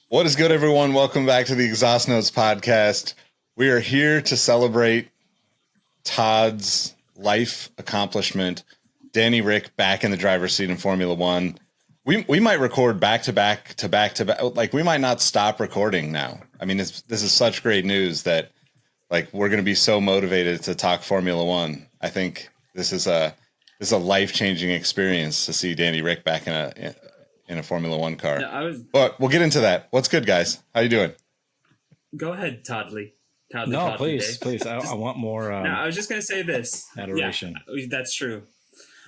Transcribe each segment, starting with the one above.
What is good, everyone? Welcome back to the Exhaust Notes podcast. We are here to celebrate Todd's life accomplishment. Danny Rick back in the driver's seat in Formula One. We might record back to back. Like, we might not stop recording now. I mean, this is such great news that like we're going to be so motivated to talk Formula One. I think this is a life-changing experience to see Danny Rick back in a Formula One car. But we'll get into that. What's good, guys? How you doing? Go ahead, Toddley. No, please. I want more. No, I was just going to say this. Adoration. Yeah, that's true.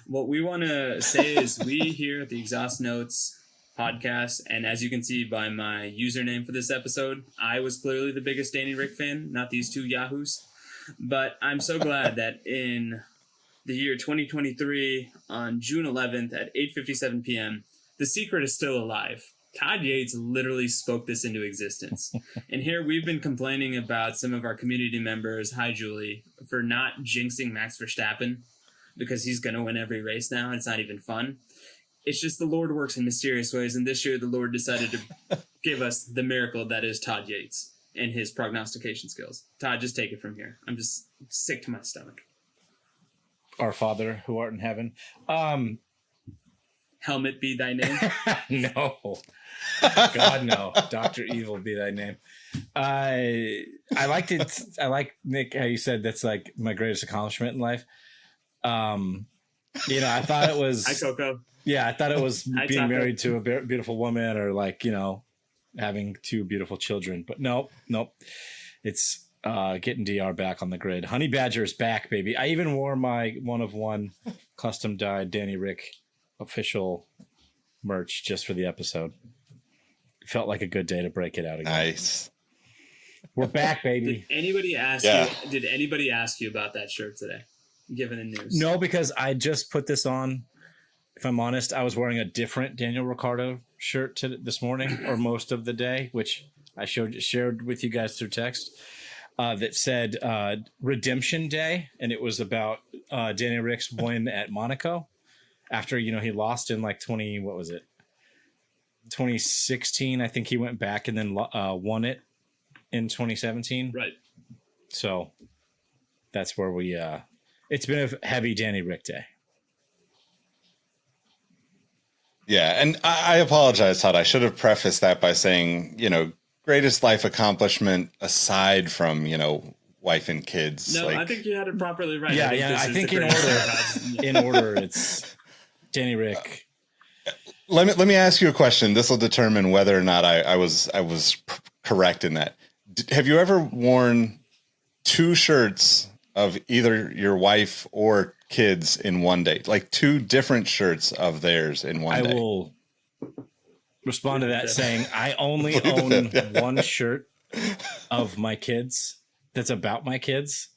What we want to say is we here at the Exhaust Notes podcast, and as you can see by my username for this episode, I was clearly the biggest Danny Rick fan, not these two yahoos. But I'm so glad that in the year 2023, on June 11th at 8:57 p.m., the secret is still alive. Todd Yates literally spoke this into existence. And here we've been complaining about some of our community members, hi Julie, for not jinxing Max Verstappen because he's going to win every race now and it's not even fun. It's just the Lord works in mysterious ways, and this year the Lord decided to give us the miracle that is Todd Yates and his prognostication skills. Todd, just take it from here. I'm just sick to my stomach. Our Father who art in heaven. Helmet be thy name. No. God, no. Dr. Evil be thy name. I liked it. I like, Nick, how you said that's like my greatest accomplishment in life. I thought it was. Hi, Coco. Yeah, I thought it was Hi, being Taco. married to a beautiful woman or like, having two beautiful children. But nope. It's getting DR back on the grid. Honey Badger is back, baby. I even wore my 1-of-1 custom dyed Danny Rick official merch just for the episode. It felt like a good day to break it out again. Nice. We're back, baby. Did anybody ask you about that shirt today, given the news? No, because I just put this on. If I'm honest, I was wearing a different Daniel Ricciardo shirt this morning or most of the day, which I shared with you guys through text, that said Redemption Day, and it was about Danny Rick's win at Monaco after he lost in like 2016. I think he went back and then won it in 2017. Right. So that's where we. It's been a heavy Danny Rick day. Yeah, and I apologize, Todd. I should have prefaced that by saying, greatest life accomplishment aside from, wife and kids. No, I think you had it properly right. Yeah. I think in order, it's Danny Rick. Let me ask you a question. This will determine whether or not I was correct in that. Have you ever worn two shirts of either your wife or kids in one day? Like two different shirts of theirs in one day? I will respond to that saying I only own one shirt of my kids that's about my kids,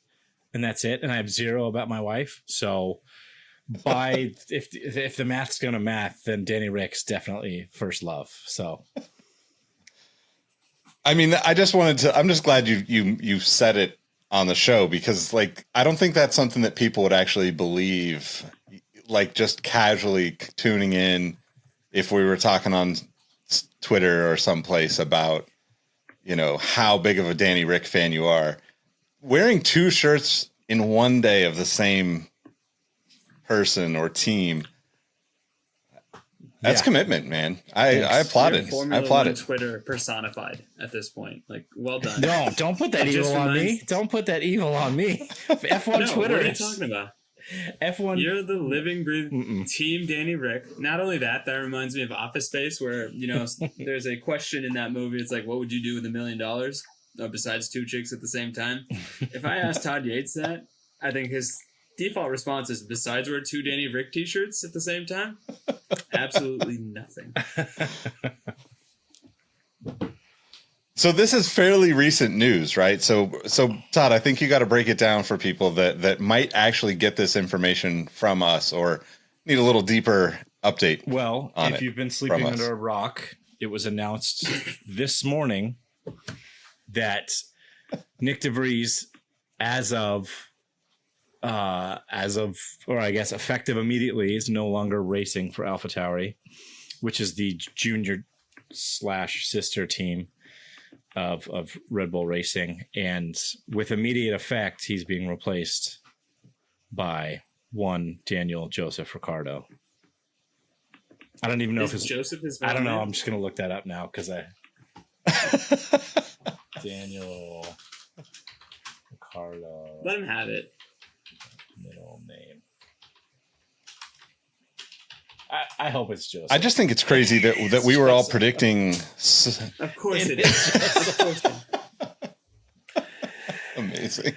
and that's it. And I have zero about my wife. So if the math's going to math, then Danny Rick's definitely first love. So I mean, I'm just glad you said it on the show, because like, I don't think that's something that people would actually believe, like just casually tuning in if we were talking on Twitter or someplace about, how big of a Danny Rick fan you are. Wearing two shirts in one day of the same person or team, that's commitment, man. I applaud it. I applaud it. Twitter personified at this point. Like, well done. No, don't put that evil on me. Don't put that evil on me. F1 Twitter. What are you talking about? F1. You're the living, breathing team Danny Rick. Not only that reminds me of Office Space, where, there's a question in that movie. It's like, what would you do with $1 million? Besides two chicks at the same time? If I asked Todd Yates that, I think his default response is, besides wear two Danny Rick t-shirts at the same time? Absolutely nothing. So this is fairly recent news, right? So Todd, I think you got to break it down for people that might actually get this information from us or need a little deeper update. Well, if you've been sleeping under a rock, it was announced this morning that Nick DeVries, as of, or I guess effective immediately, is no longer racing for Alpha Tauri, which is the junior slash sister team of Red Bull Racing, and with immediate effect, he's being replaced by one Daniel Joseph Ricciardo. I don't even know if it's Joseph is. I don't know. I'm just gonna look that up now because Daniel Ricciardo. Let him have it. Middle name. I hope it's Joseph. I just think it's crazy that we were all predicting. Of course it is. Of course it is. Amazing.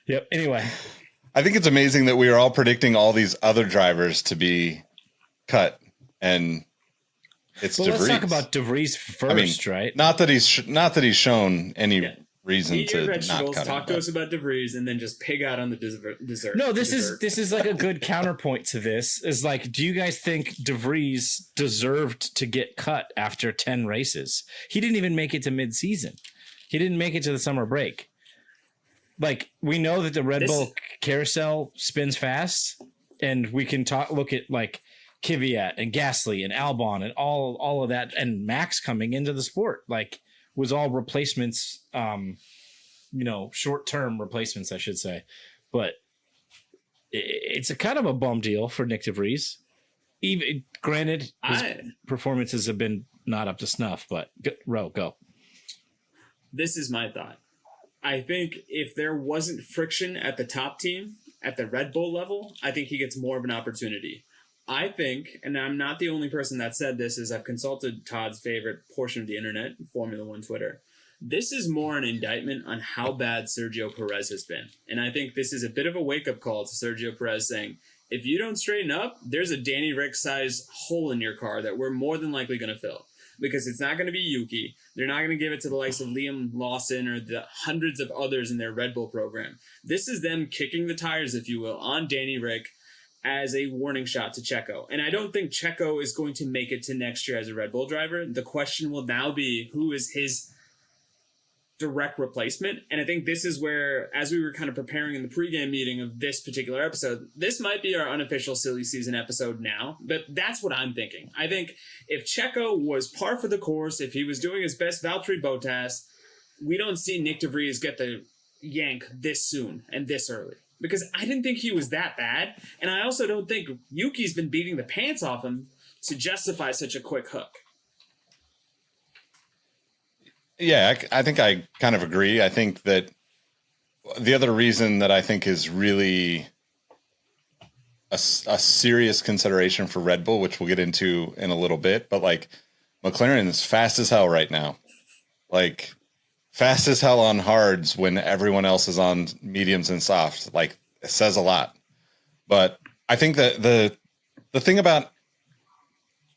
Yep. Anyway, I think it's amazing that we are all predicting all these other drivers to be cut, and it's well, DeVries. let's talk about DeVries first, right? Not that he's shown any reason to not cut talk him. To us about DeVries and then just pig out on the dessert. No, this is like a good counterpoint to this. Is like, do you guys think DeVries deserved to get cut after 10 races? He didn't even make it to mid-season. He didn't make it to the summer break. Like, we know that the Red Bull carousel spins fast, and we can look at like Kvyat and Gasly and Albon and all of that, and Max coming into the sport, like, was all replacements, short-term replacements, I should say. But it's a kind of a bum deal for Nick DeVries. Even granted, his performances have been not up to snuff, but go. This is my thought. I think if there wasn't friction at the top team, at the Red Bull level, I think he gets more of an opportunity. I think, and I'm not the only person that said this, is I've consulted Todd's favorite portion of the internet, Formula One Twitter. This is more an indictment on how bad Sergio Perez has been. And I think this is a bit of a wake-up call to Sergio Perez saying, if you don't straighten up, there's a Danny Rick-sized hole in your car that we're more than likely going to fill. Because it's not going to be Yuki. They're not going to give it to the likes of Liam Lawson or the hundreds of others in their Red Bull program. This is them kicking the tires, if you will, on Danny Rick as a warning shot to Checo. And I don't think Checo is going to make it to next year as a Red Bull driver. The question will now be, who is his direct replacement? And I think this is where, as we were kind of preparing in the pregame meeting of this particular episode, this might be our unofficial silly season episode now, but that's what I'm thinking. I think if Checo was par for the course, if he was doing his best Valtteri Bottas, we don't see Nick DeVries get the yank this soon and this early. Because I didn't think he was that bad, and I also don't think Yuki's been beating the pants off him to justify such a quick hook. Yeah, I think I kind of agree. I think that the other reason that I think is really a serious consideration for Red Bull, which we'll get into in a little bit, but like McLaren is fast as hell right now. Like fast as hell on hards when everyone else is on mediums and softs. Like it says a lot. But I think that the thing about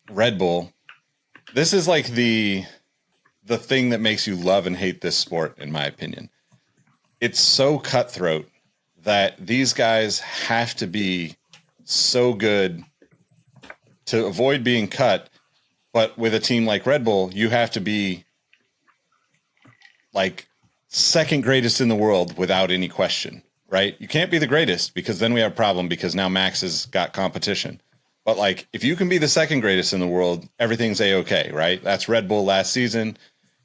Red Bull, this is like the thing that makes you love and hate this sport, in my opinion. It's so cutthroat that these guys have to be so good to avoid being cut. But with a team like Red Bull, you have to be like second greatest in the world without any question, right? You can't be the greatest because then we have a problem because now Max has got competition. But like, if you can be the second greatest in the world, everything's A-okay, right? That's Red Bull last season.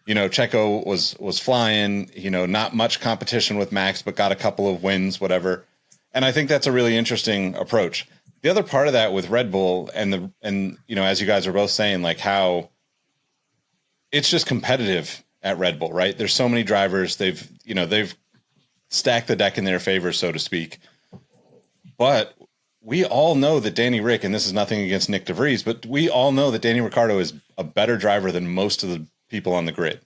You know, Checo was flying, not much competition with Max, but got a couple of wins, whatever. And I think that's a really interesting approach. The other part of that with Red Bull and as you guys are both saying, like how it's just competitive at Red Bull, right? There's so many drivers. They've stacked the deck in their favor, so to speak. But we all know that Danny Rick, and this is nothing against Nick DeVries, but we all know that Danny Ricciardo is a better driver than most of the people on the grid.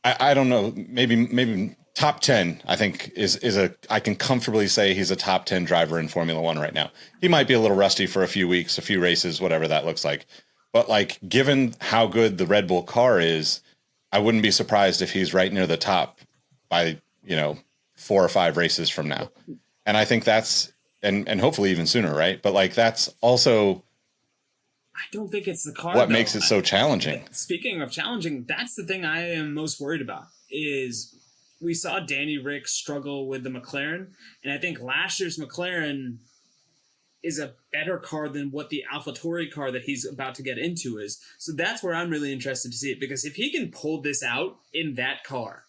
I don't know, maybe top 10, I think I can comfortably say he's a top 10 driver in Formula One right now. He might be a little rusty for a few weeks, a few races, whatever that looks like. But like, given how good the Red Bull car is, I wouldn't be surprised if he's right near the top by, 4 or 5 races from now. And I think that's, and hopefully even sooner, right? But like, that's also, I don't think it's the car. What makes it so challenging? Speaking of challenging, that's the thing I am most worried about is we saw Danny Rick struggle with the McLaren. And I think last year's McLaren, is a better car than what the AlphaTauri car that he's about to get into is. So that's where I'm really interested to see it, because if he can pull this out in that car,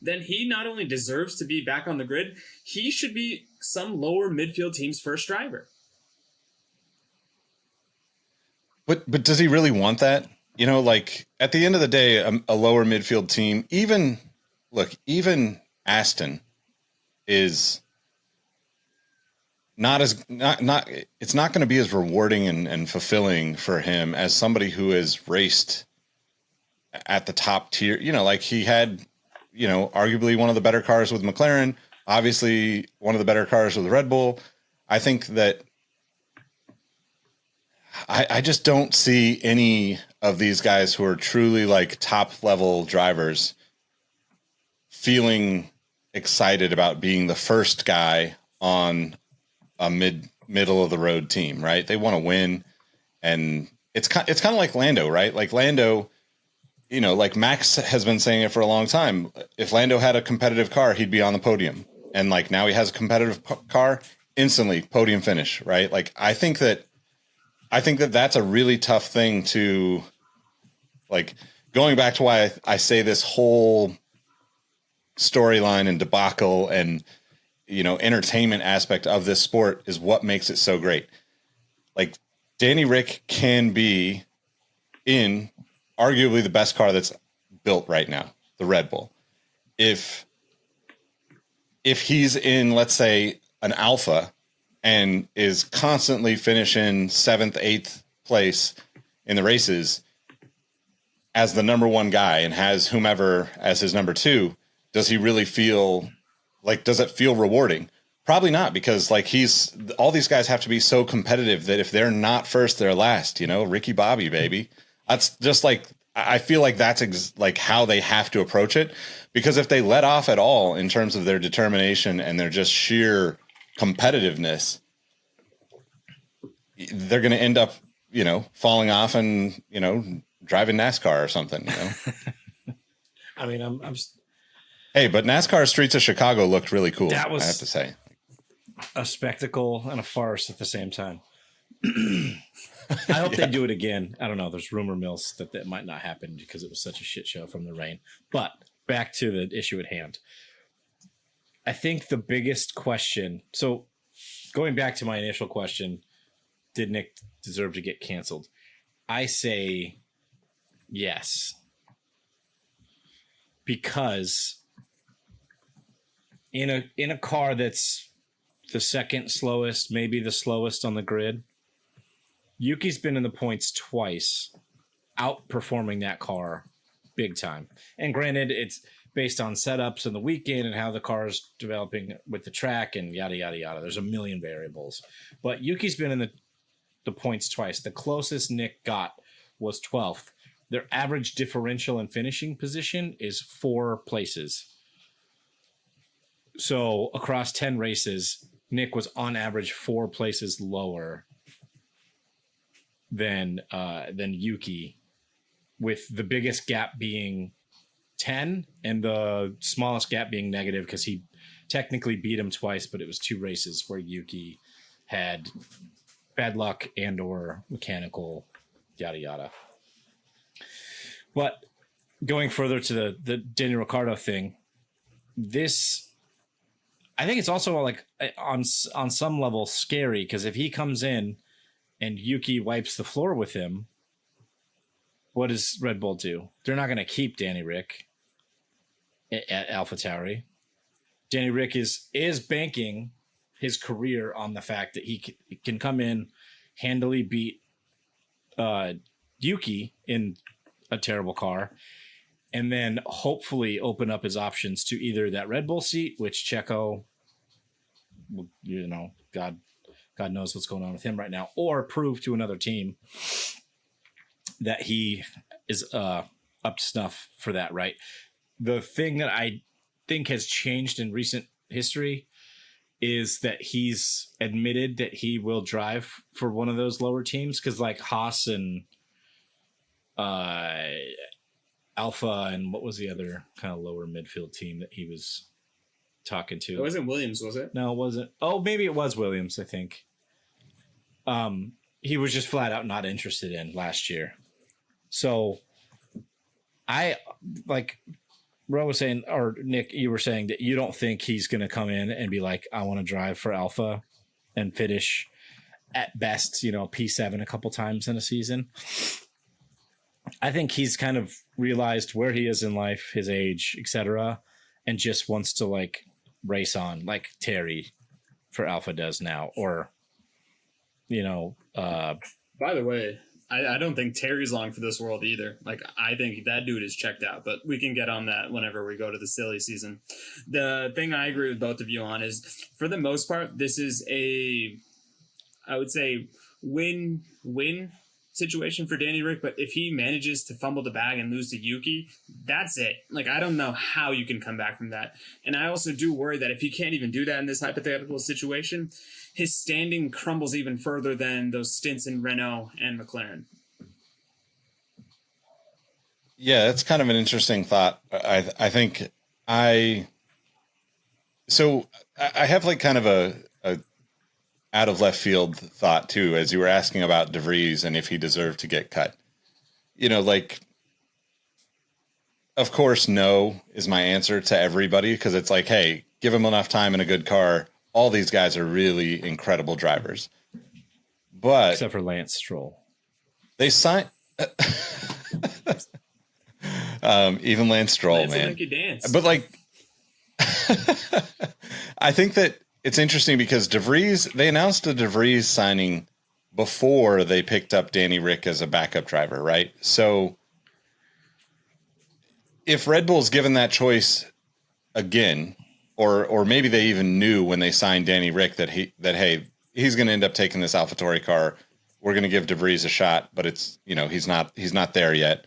then he not only deserves to be back on the grid, he should be some lower midfield team's first driver. But does he really want that? You know, like at the end of the day, a lower midfield team, even Aston is it's not going to be as rewarding and fulfilling for him as somebody who has raced at the top tier. You know, like he had, you know, arguably one of the better cars with McLaren, obviously one of the better cars with Red Bull. I think that I just don't see any of these guys who are truly like top level drivers feeling excited about being the first guy on a middle of the road team, right? They want to win, and it's kind of like Lando, right? Like Lando, you know, like Max has been saying it for a long time. If Lando had a competitive car, he'd be on the podium, and like now he has a competitive car, instantly podium finish, right? Like I think that that's a really tough thing to, like, going back to why I say this whole storyline and debacle and, you know, entertainment aspect of this sport is what makes it so great. Like Danny Rick can be in arguably the best car that's built right now, the Red Bull. If he's in, let's say, an Alpha and is constantly finishing 7th, 8th place in the races as the number one guy and has whomever as his number two, does he really feel like, does it feel rewarding? Probably not, because like all these guys have to be so competitive that if they're not first, they're last, you know, Ricky Bobby, baby. That's just like, I feel like that's like how they have to approach it, because if they let off at all in terms of their determination and their just sheer competitiveness, they're going to end up, you know, falling off and, you know, driving NASCAR or something, you know. I mean, Hey, but NASCAR Streets of Chicago looked really cool. That was, I have to say, a spectacle and a farce at the same time. I hope they do it again. I don't know. There's rumor mills that might not happen because it was such a shit show from the rain. But back to the issue at hand. I think the biggest question, so going back to my initial question, did Nick deserve to get canceled? I say yes. Because in a car that's the second slowest, maybe the slowest on the grid, Yuki's been in the points twice, outperforming that car big time. And granted, it's based on setups in the weekend and how the car is developing with the track and yada, yada, yada. There's a million variables. But Yuki's been in the points twice. The closest Nick got was 12th. Their average differential in finishing position is 4 places. So across 10 races, Nick was on average 4 places lower than Yuki, with the biggest gap being 10 and the smallest gap being negative, because he technically beat him twice, but it was 2 races where Yuki had bad luck and or mechanical yada yada. But going further to the Daniel Ricciardo thing, this, I think it's also like on some level scary, because if he comes in and Yuki wipes the floor with him, what does Red Bull do? They're not going to keep Danny Rick at AlphaTauri. Danny Rick is banking his career on the fact that he can come in, handily beat Yuki in a terrible car, and then hopefully open up his options to either that Red Bull seat, which Checo, you know, God knows what's going on with him right now, or prove to another team that he is up to snuff for that, right? The thing that I think has changed in recent history is that he's admitted that he will drive for one of those lower teams, because like Haas and Alpha and what was the other kind of lower midfield team that he was talking to? It wasn't Williams, was it? No, it wasn't. Oh, maybe it was Williams, I think. he was just flat out not interested in last year. So I like Ro was saying, or Nick, you were saying that you don't think he's going to come in and be like, I want to drive for Alpha and finish at best, P7 a couple times in a season. I think he's kind of realized where he is in life, his age, etc., and just wants to like race on like Terry for Alpha does now, or by the way, I don't think Terry's long for this world either. Like, I think that dude is checked out, but we can get on that whenever we go to the silly season. The thing I agree with both of you on is, for the most part, this is I would say, win-win situation for Danny Rick, but if he manages to fumble the bag and lose to Yuki, that's it. Like, I don't know how you can come back from that. And I also do worry that if he can't even do that in this hypothetical situation, his standing crumbles even further than those stints in Renault and McLaren. Yeah, that's kind of an interesting thought. I think I have like kind of a out of left field thought too, as you were asking about DeVries and if he deserved to get cut. Like, of course, no is my answer to everybody, because it's like, hey, give him enough time in a good car. All these guys are really incredible drivers. But except for Lance Stroll. They signed even Lance Stroll, man. Make you dance. But like I think that it's interesting because they announced a DeVries signing before they picked up Danny Rick as a backup driver, right? So if Red Bull's given that choice again, or maybe they even knew when they signed Danny Rick that hey, he's going to end up taking this AlphaTauri car. We're going to give DeVries a shot, but it's, he's not there yet.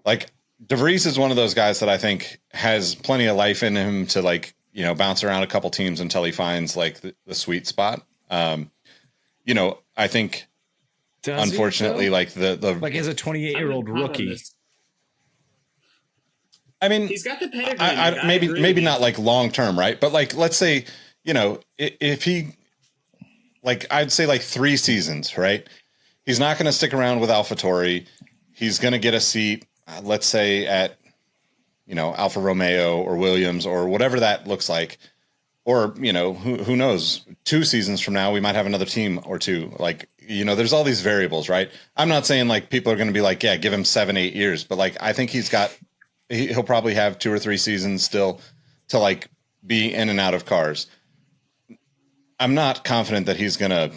Like, DeVries is one of those guys that I think has plenty of life in him to like, bounce around a couple teams until he finds like the sweet spot. I think unfortunately, like the like as a 28-year-old rookie. I mean, he's got the pedigree. Maybe not like long term, right? But like, let's say, if he, like, I'd say like 3 seasons, right? He's not going to stick around with AlphaTauri. He's going to get a seat, let's say at, Alfa Romeo or Williams or whatever that looks like. Or, who knows? 2 seasons from now, we might have another team or 2. Like, there's all these variables, right? I'm not saying like people are going to be like, yeah, give him 7-8 years, but like, I think he'll probably have 2 or 3 seasons still to like be in and out of cars. I'm not confident that he's going to,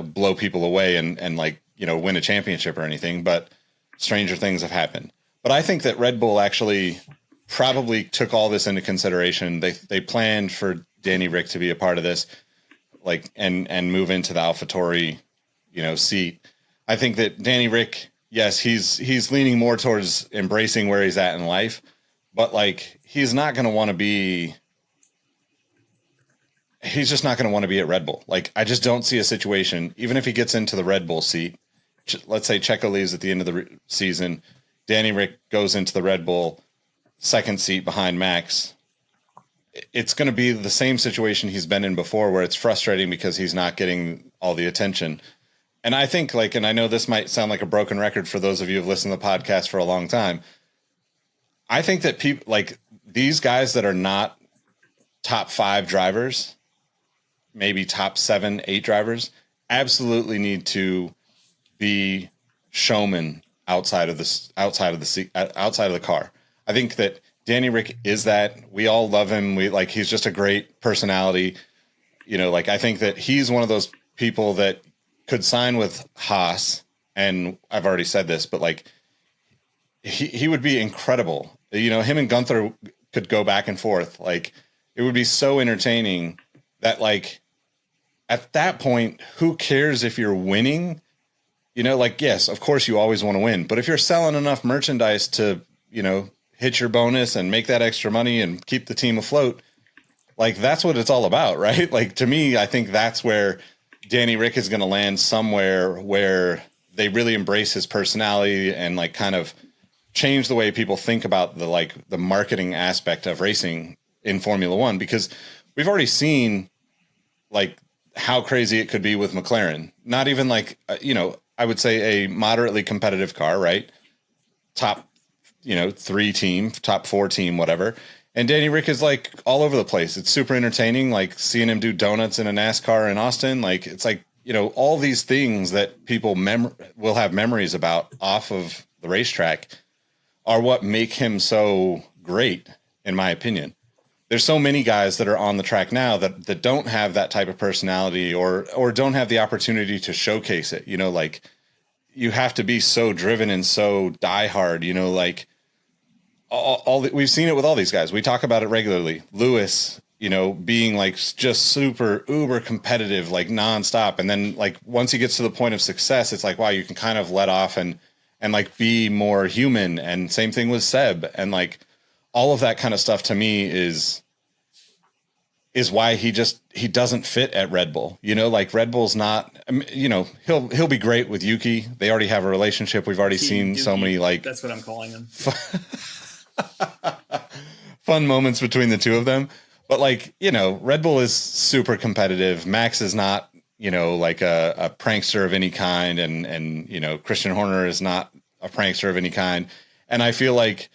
blow people away and like, win a championship or anything, but stranger things have happened. But I think that Red Bull actually probably took all this into consideration. They planned for Danny Rick to be a part of this, like, and move into the AlphaTauri, seat. I think that Danny Rick, yes, he's leaning more towards embracing where he's at in life, but like, he's not going to want to be. He's just not going to want to be at Red Bull. Like, I just don't see a situation, even if he gets into the Red Bull seat, let's say Checo leaves at the end of the season, Danny Rick goes into the Red Bull second seat behind Max. It's going to be the same situation he's been in before, where it's frustrating because he's not getting all the attention. And I think, like, and I know this might sound like a broken record for those of you who've listened to the podcast for a long time. I think that people like these guys that are not top 5 drivers, maybe top 7, 8 drivers, absolutely need to be showmen outside of the car. I think that Danny Rick is that. We all love him. He's just a great personality. I think that he's one of those people that could sign with Haas, and I've already said this, but like he would be incredible. Him and Gunther could go back and forth. Like, it would be so entertaining that, like, at that point, who cares if you're winning? Yes, of course you always want to win, but if you're selling enough merchandise to, hit your bonus and make that extra money and keep the team afloat, like, that's what it's all about, right? Like, to me, I think that's where Danny Rick is going to land, somewhere where they really embrace his personality and like kind of change the way people think about the marketing aspect of racing in Formula One, because we've already seen like how crazy it could be with McLaren. Not even like, I would say a moderately competitive car, right? Top, 3 team, top 4 team, whatever. And Danny Rick is like all over the place. It's super entertaining. Like seeing him do donuts in a NASCAR in Austin. Like it's like, all these things that people will have memories about off of the racetrack are what make him so great, in my opinion. There's so many guys that are on the track now that don't have that type of personality or don't have the opportunity to showcase it. Like you have to be so driven and so diehard, like we've seen it with all these guys. We talk about it regularly. Lewis, being like just super uber competitive, like nonstop. And then like once he gets to the point of success, it's like, wow, you can kind of let off and like be more human. And same thing with Seb. And like all of that kind of stuff to me is why he doesn't fit at Red Bull. Like Red Bull's not, he'll be great with Yuki. They already have a relationship. We've already seen Yuki, so many like, that's what I'm calling him. Fun moments between the two of them. But like, Red Bull is super competitive. Max is not, like a prankster of any kind. And Christian Horner is not a prankster of any kind. And I feel like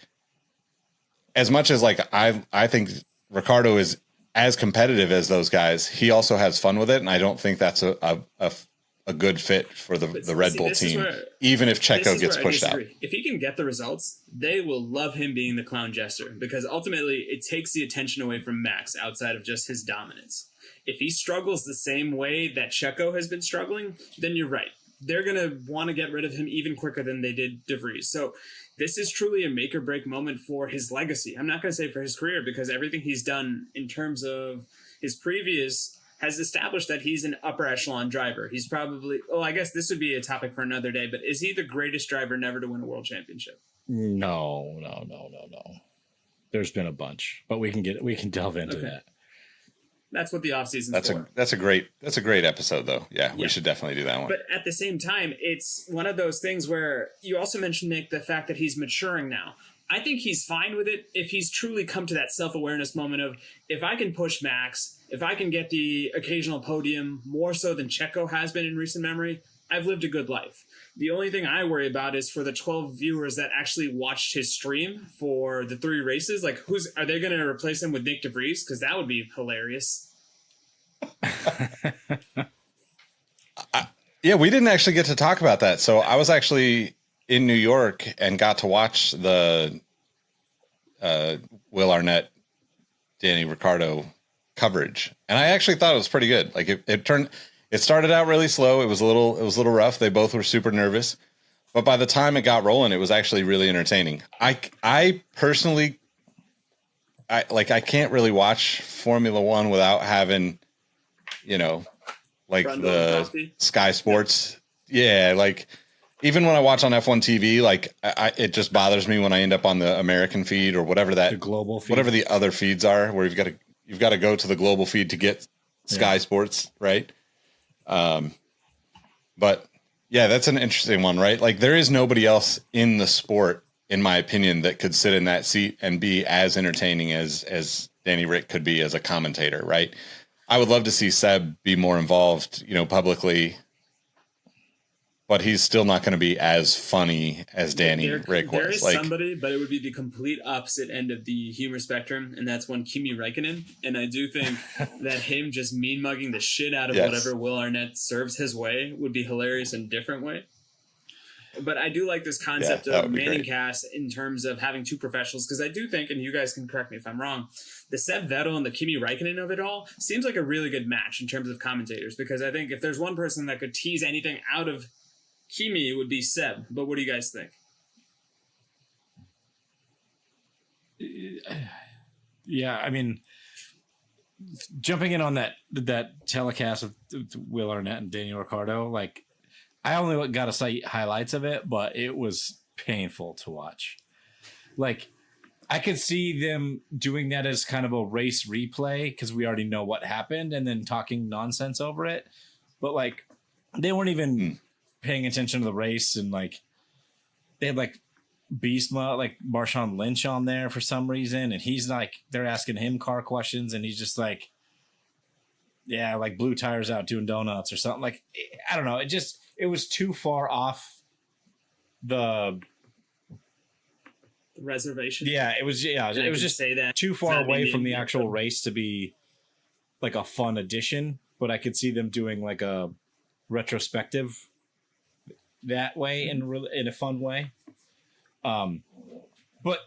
as much as like, I think Ricciardo is as competitive as those guys, he also has fun with it. And I don't think that's a good fit for the Red Bull team, even if Checo gets pushed out. If he can get the results, they will love him being the clown jester because ultimately it takes the attention away from Max outside of just his dominance. If he struggles the same way that Checo has been struggling, then you're right. They're going to want to get rid of him even quicker than they did De Vries. So this is truly a make or break moment for his legacy. I'm not going to say for his career because everything he's done in terms of his previous has established that he's an upper echelon driver. He's probably, I guess this would be a topic for another day, but is he the greatest driver never to win a world championship? No. There's been a bunch, but we can delve into that. That's what the offseason's for. That's a great episode though. Yeah, we should definitely do that one. But at the same time, it's one of those things where you also mentioned, Nick, the fact that he's maturing now. I think he's fine with it if he's truly come to that self-awareness moment of, if I can push Max, if I can get the occasional podium more so than Checo has been in recent memory, I've lived a good life. The only thing I worry about is for the 12 viewers that actually watched his stream for the 3 races. Like, are they going to replace him with Nick De Vries? Because that would be hilarious. Yeah, we didn't actually get to talk about that. So I was actually in New York and got to watch the Will Arnett, Danny Ricciardo coverage, and I actually thought it was pretty good. Like it started out really slow. It was a little rough. They both were super nervous, but by the time it got rolling, it was actually really entertaining. I personally, I can't really watch Formula One without having, like the Sky Sports. Yeah, like even when I watch on F1 TV, like it just bothers me when I end up on the American feed or whatever the global feed, whatever the other feeds are, where you've got to go to the global feed to get Sky Sports, right? But yeah, that's an interesting one, right? Like there is nobody else in the sport, in my opinion, that could sit in that seat and be as entertaining as Danny Rick could be as a commentator, right? I would love to see Seb be more involved, publicly, but he's still not going to be as funny as Danny Rick was. There is somebody, but it would be the complete opposite end of the humor spectrum, and that's one Kimi Räikkönen. And I do think that him just mean mugging the shit out of whatever Will Arnett serves his way would be hilarious in a different way. But I do like this concept of Manning cast in terms of having 2 professionals, because I do think, and you guys can correct me if I'm wrong, the Seb Vettel and the Kimi Räikkönen of it all seems like a really good match in terms of commentators, because I think if there's one person that could tease anything out of Kimi, it would be Seb. But what do you guys think? Yeah, I mean, jumping in on that telecast of Will Arnett and Daniel Ricciardo, like, I only got to see highlights of it, but it was painful to watch. Like, I could see them doing that as kind of a race replay because we already know what happened and then talking nonsense over it. But, like, they weren't even paying attention to the race, and, like, they had, like, beast mode, like Marshawn Lynch on there for some reason, and he's like, they're asking him car questions, and he's just like, yeah, like blew tires out doing donuts or something. Like, I don't know. It was too far off the reservation. Yeah, it was just say that too far away from the actual intro. race to be like a fun addition. But I could see them doing like a retrospective that way in a fun way. But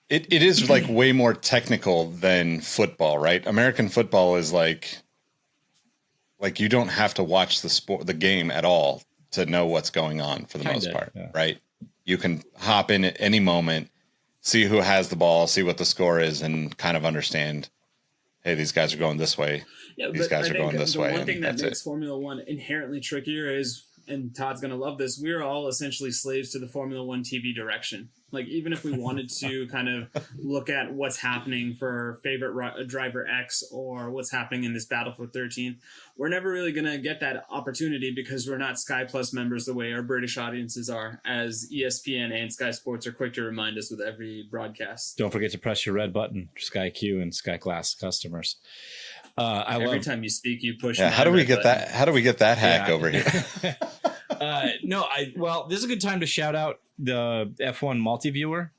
it is like way more technical than football, right? American football is like you don't have to watch the game at all to know what's going on for the most part, right? You can hop in at any moment, see who has the ball, see what the score is, and kind of understand, hey, these guys are going this way. Yeah, these guys are going this way. One thing that makes Formula One inherently trickier is, and Todd's going to love this, we're all essentially slaves to the Formula One TV direction. Like, even if we wanted to kind of look at what's happening for favorite driver X or what's happening in this battle for 13th, we're never really going to get that opportunity because we're not Sky Plus members the way our British audiences are, as ESPN and Sky Sports are quick to remind us with every broadcast. Don't forget to press your red button for Sky Q and Sky Glass customers. Every time you speak, you push. Yeah, how do we get that? How do we get that hack over here? This is a good time to shout out the F1 multi-viewer.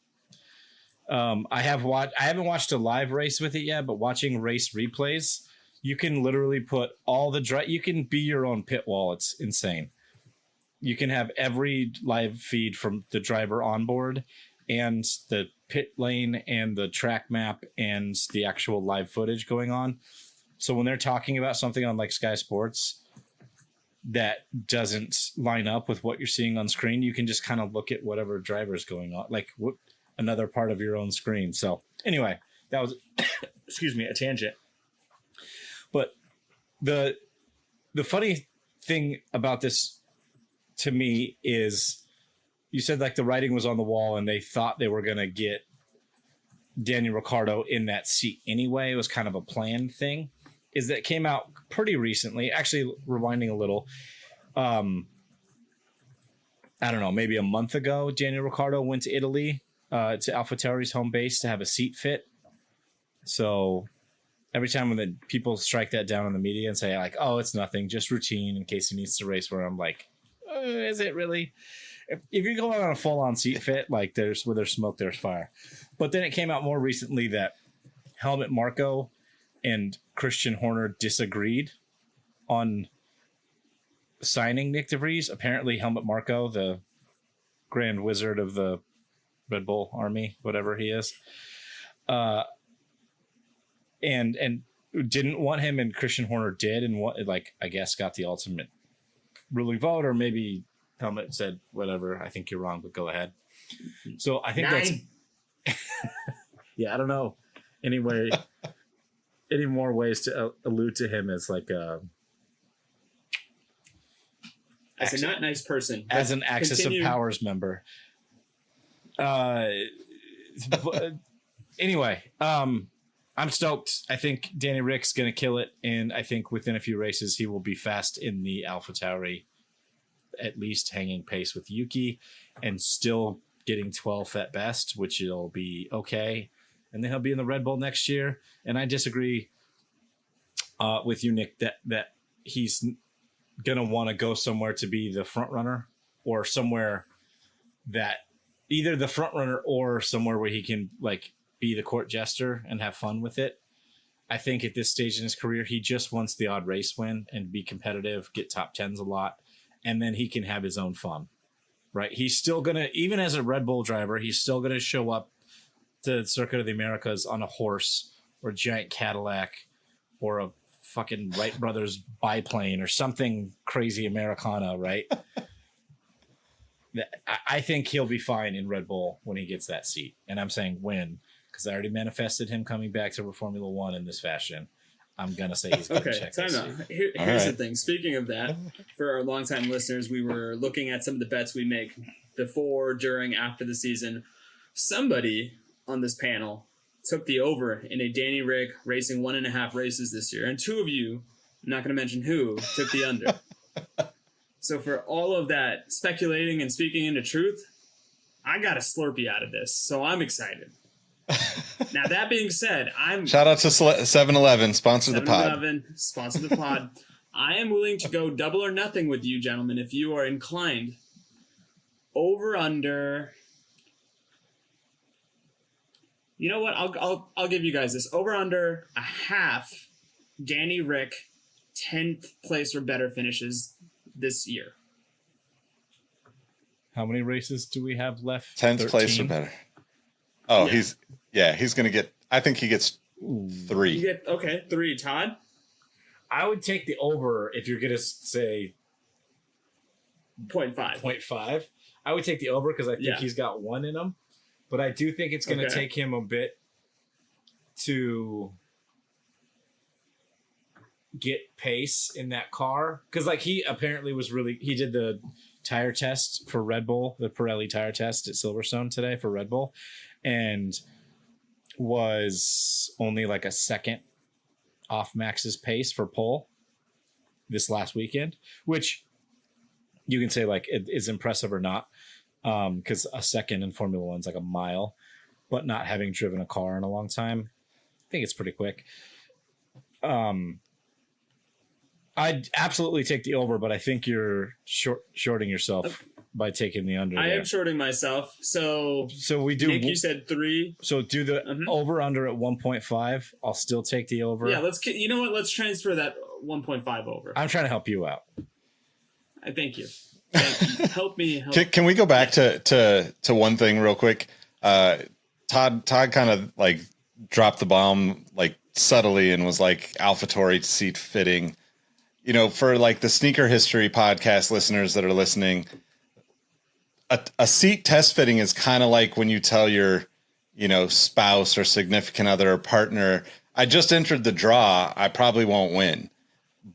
I haven't watched a live race with it yet, but watching race replays, you can literally put all the you can be your own pit wall. It's insane. You can have every live feed from the driver on board and the pit lane and the track map and the actual live footage going on. So when they're talking about something on like Sky Sports that doesn't line up with what you're seeing on screen, you can just kind of look at whatever driver's going on, like another part of your own screen. So anyway, that was, a tangent. But the funny thing about this to me is you said like the writing was on the wall and they thought they were going to get Daniel Ricciardo in that seat anyway. It was kind of a planned thing. Is that it came out pretty recently, actually rewinding a little. I don't know, maybe a month ago, Daniel Ricciardo went to Italy, to AlphaTauri's home base to have a seat fit. So every time when the people strike that down in the media and say like, oh, it's nothing, just routine in case he needs to race, where I'm like, is it really? If you're going on a full-on seat fit, like where there's smoke, there's fire. But then it came out more recently that Helmut Marko and Christian Horner disagreed on signing Nick DeVries. Apparently Helmut Marko, the grand wizard of the Red Bull army, whatever he is, and didn't want him, and Christian Horner did, and I guess got the ultimate ruling vote, or maybe Helmut said, whatever, I think you're wrong, but go ahead. So I think that's yeah, I don't know. Anyway, any more ways to allude to him as like as a not nice person, as an Axis of Powers member. Anyway, I'm stoked. I think Danny Rick's going to kill it, and I think within a few races he will be fast in the AlphaTauri, at least hanging pace with Yuki, and still getting 12th at best, which will be okay. And then he'll be in the Red Bull next year. And I disagree with you, Nick, that he's going to want to go somewhere to be the front runner, or somewhere that either the front runner or somewhere where he can like be the court jester and have fun with it. I think at this stage in his career, he just wants the odd race win and be competitive, get top 10s a lot, and then he can have his own fun, right? He's still going to, even as a Red Bull driver, he's still going to show up to the Circuit of the Americas on a horse or a giant Cadillac or a fucking Wright Brothers biplane or something crazy Americana, right? I think he'll be fine in Red Bull when he gets that seat. And I'm saying when, because I already manifested him coming back to Formula One in this fashion. I'm going to say he's going to check this. Time out. Here's the thing. Speaking of that, for our longtime listeners, we were looking at some of the bets we make before, during, after the season. Somebody on this panel took the over in a Danny Rick racing 1.5 races this year. And two of you, I'm not going to mention who, took the under. So for all of that speculating and speaking into truth, I got a Slurpee out of this. So I'm excited. Now, that being said, I'm Shout out to 7-Eleven, sponsor the pod. 7-Eleven, sponsor the pod. I am willing to go double or nothing with you, gentlemen, if you are inclined. Over under. You know what? I'll give you guys this. Over under a half. Danny Rick, 10th place or better finishes this year. How many races do we have left? 10th place or 13? better. Oh, Yeah. he's going to get, I think he gets 3. You get, okay, 3. Todd? I would take the over if you're going to say 0.5. 0.5. I would take the over because I think he's got 1 in him. But I do think it's going to take him a bit to get pace in that car. Because like he apparently was he did the tire test for Red Bull, the Pirelli tire test at Silverstone today for Red Bull, and was only like a second off Max's pace for pole this last weekend, which you can say like it is impressive or not, because a second in Formula One's like a mile, but not having driven a car in a long time, I think it's pretty quick. I'd absolutely take the over, but I think you're shorting yourself by taking the under. I am shorting myself. So we do. Nick, you said 3. So do the over under at 1.5. I'll still take the over. Yeah, you know what? Let's transfer that 1.5 over. I'm trying to help you out. I thank you. Help me. Can we go back to one thing real quick? Todd kind of like dropped the bomb like subtly and was like AlphaTauri seat fitting. You know, for like the Sneaker History podcast listeners that are listening, a seat test fitting is kind of like when you tell your, spouse or significant other or partner, I just entered the draw, I probably won't win.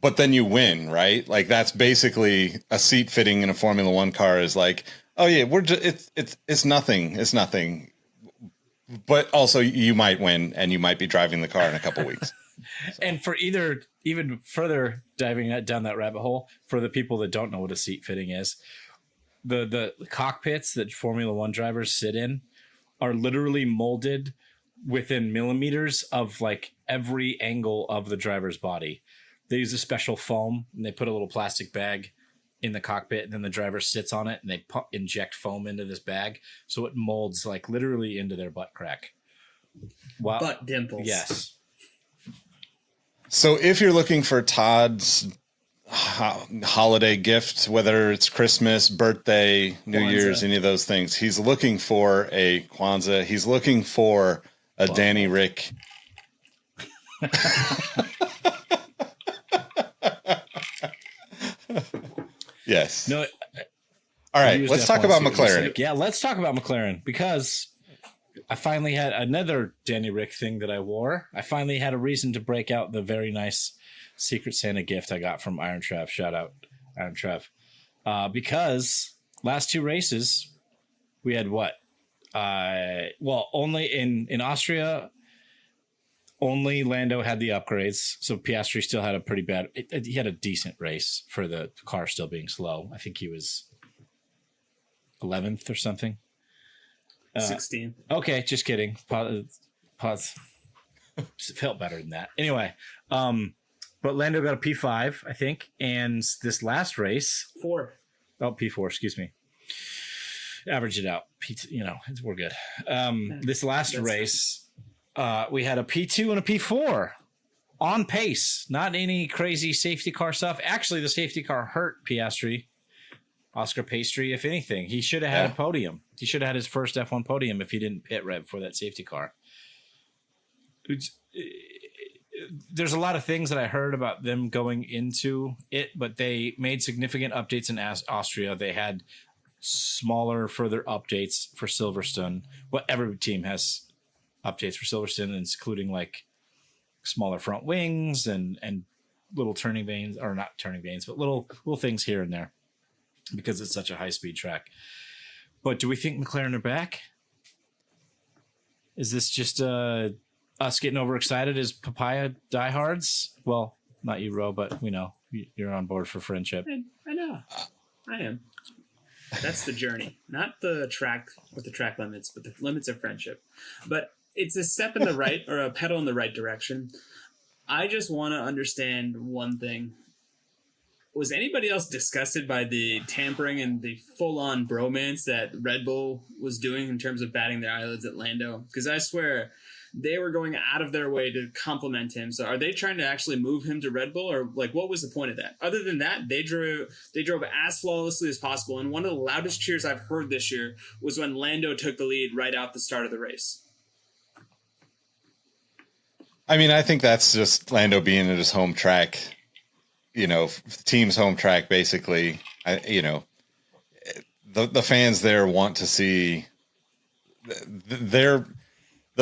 But then you win, right? Like that's basically a seat fitting in a Formula One car is like, oh yeah, it's nothing. It's nothing. But also you might win and you might be driving the car in a couple weeks. So. And for even further diving down that rabbit hole, for the people that don't know what a seat fitting is, the cockpits that Formula One drivers sit in are literally molded within millimeters of like every angle of the driver's body. They use a special foam and they put a little plastic bag in the cockpit and then the driver sits on it and they inject foam into this bag. So it molds like literally into their butt crack. Wow. Butt dimples. Yes. So if you're looking for Todd's holiday gift, whether it's Christmas, birthday, New Year's, any of those things, he's looking for a Kwanzaa. He's looking for a Danny Rick. Yes. No. All right. Let's talk about McLaren. Yeah, let's talk about McLaren because I finally had another Danny Rick thing that I wore. I finally had a reason to break out the very nice Secret Santa gift I got from Iron Trev. Shout out Iron Trev. Because last 2 races, we had what? Only in Austria, only Lando had the upgrades. So Piastri still had a pretty bad, he had a decent race for the car still being slow. I think he was 11th or something. 16. Okay, just kidding. Pause. Felt better than that. Anyway, but Lando got a P5, I think, and this last race, 4. Oh, P4. Excuse me. Average it out. We're good. This last race, we had a P2 and a P4 on pace. Not any crazy safety car stuff. Actually, the safety car hurt Piastri. Oscar Piastri, if anything. He should have had a podium. He should have had his first F1 podium if he didn't pit right before that safety car. There's a lot of things that I heard about them going into it, but they made significant updates in Austria. They had smaller, further updates for Silverstone. Every team has updates for Silverstone, including like smaller front wings and little turning vanes, or not turning vanes, but little things here and there, because it's such a high-speed track. But do we think McLaren are back? Is this just us getting overexcited as papaya diehards? Well, not you, Ro, but we know you're on board for friendship. I know. I am. That's the journey. Not the track with the track limits, but the limits of friendship. But it's a step in the right or a pedal in the right direction. I just want to understand one thing. Was anybody else disgusted by the tampering and the full-on bromance that Red Bull was doing in terms of batting their eyelids at Lando? Because I swear they were going out of their way to compliment him. So are they trying to actually move him to Red Bull, or like what was the point of that? Other than that, they drove as flawlessly as possible. And one of the loudest cheers I've heard this year was when Lando took the lead right out the start of the race. I mean, I think that's just Lando being at his home track, team's home track, basically. The fans there want to see the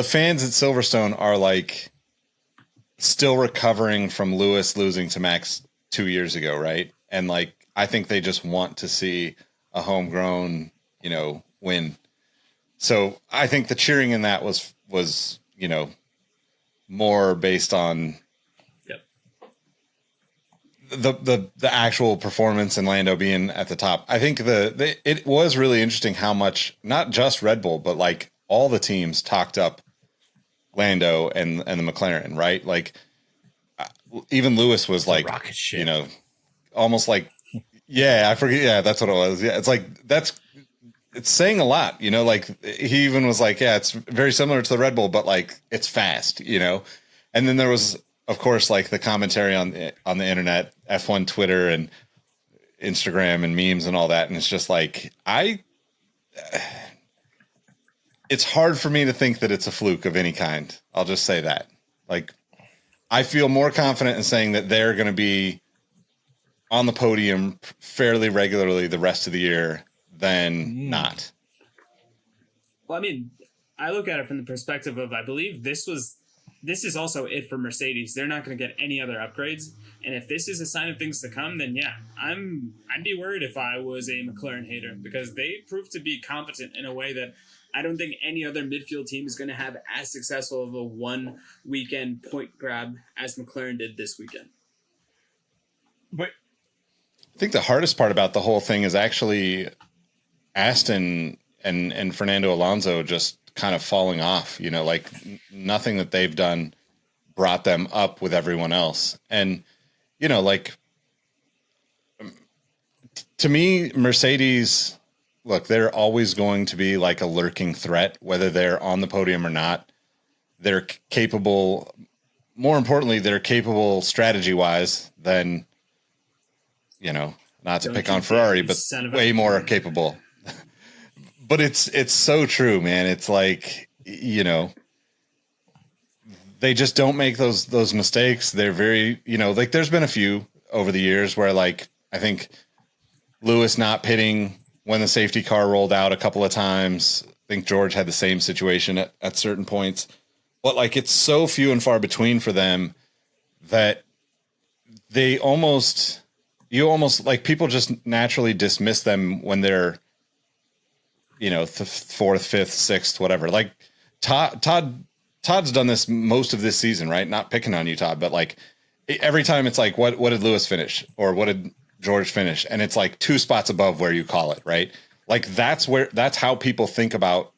fans at Silverstone are like still recovering from Lewis losing to Max 2 years ago. Right. And like, I think they just want to see a homegrown, win. So I think the cheering in that was, more based on the actual performance and Lando being at the top. I think it was really interesting how much, not just Red Bull, but like all the teams talked up Lando and the McLaren, right? Like even Lewis was like, rocket ship. Almost like, yeah, I forget. Yeah, that's what it was. Yeah. It's like, it's saying a lot, like he even was like, yeah, it's very similar to the Red Bull, but like it's fast, and then there was, of course, like the commentary on the internet, F1 Twitter and Instagram and memes and all that. And it's just like, it's hard for me to think that it's a fluke of any kind. I'll just say that. Like, I feel more confident in saying that they're going to be on the podium fairly regularly the rest of the year than not. Well, I mean, I look at it from the perspective of, I believe this is also it for Mercedes. They're not going to get any other upgrades. And if this is a sign of things to come, then yeah, I'd be worried if I was a McLaren hater, because they proved to be competent in a way that I don't think any other midfield team is going to have as successful of a one weekend point grab as McLaren did this weekend. But I think the hardest part about the whole thing is actually Aston and Fernando Alonso just kind of falling off, like nothing that they've done brought them up with everyone else. And, like to me, Mercedes, look, they're always going to be like a lurking threat, whether they're on the podium or not. They're capable, more importantly, they're capable strategy wise than, not to pick on Ferrari, but way more capable. But it's so true, man. It's like, they just don't make those mistakes. They're very, like there's been a few over the years where like, I think Lewis not pitting when the safety car rolled out a couple of times. I think George had the same situation at certain points, but like, it's so few and far between for them that you almost like people just naturally dismiss them when they're, fourth, fifth, sixth, whatever. Like Todd's done this most of this season, right? Not picking on you, Todd, but like every time it's like, what did Lewis finish or what did George finish? And it's like 2 spots above where you call it, right? Like that's how people think about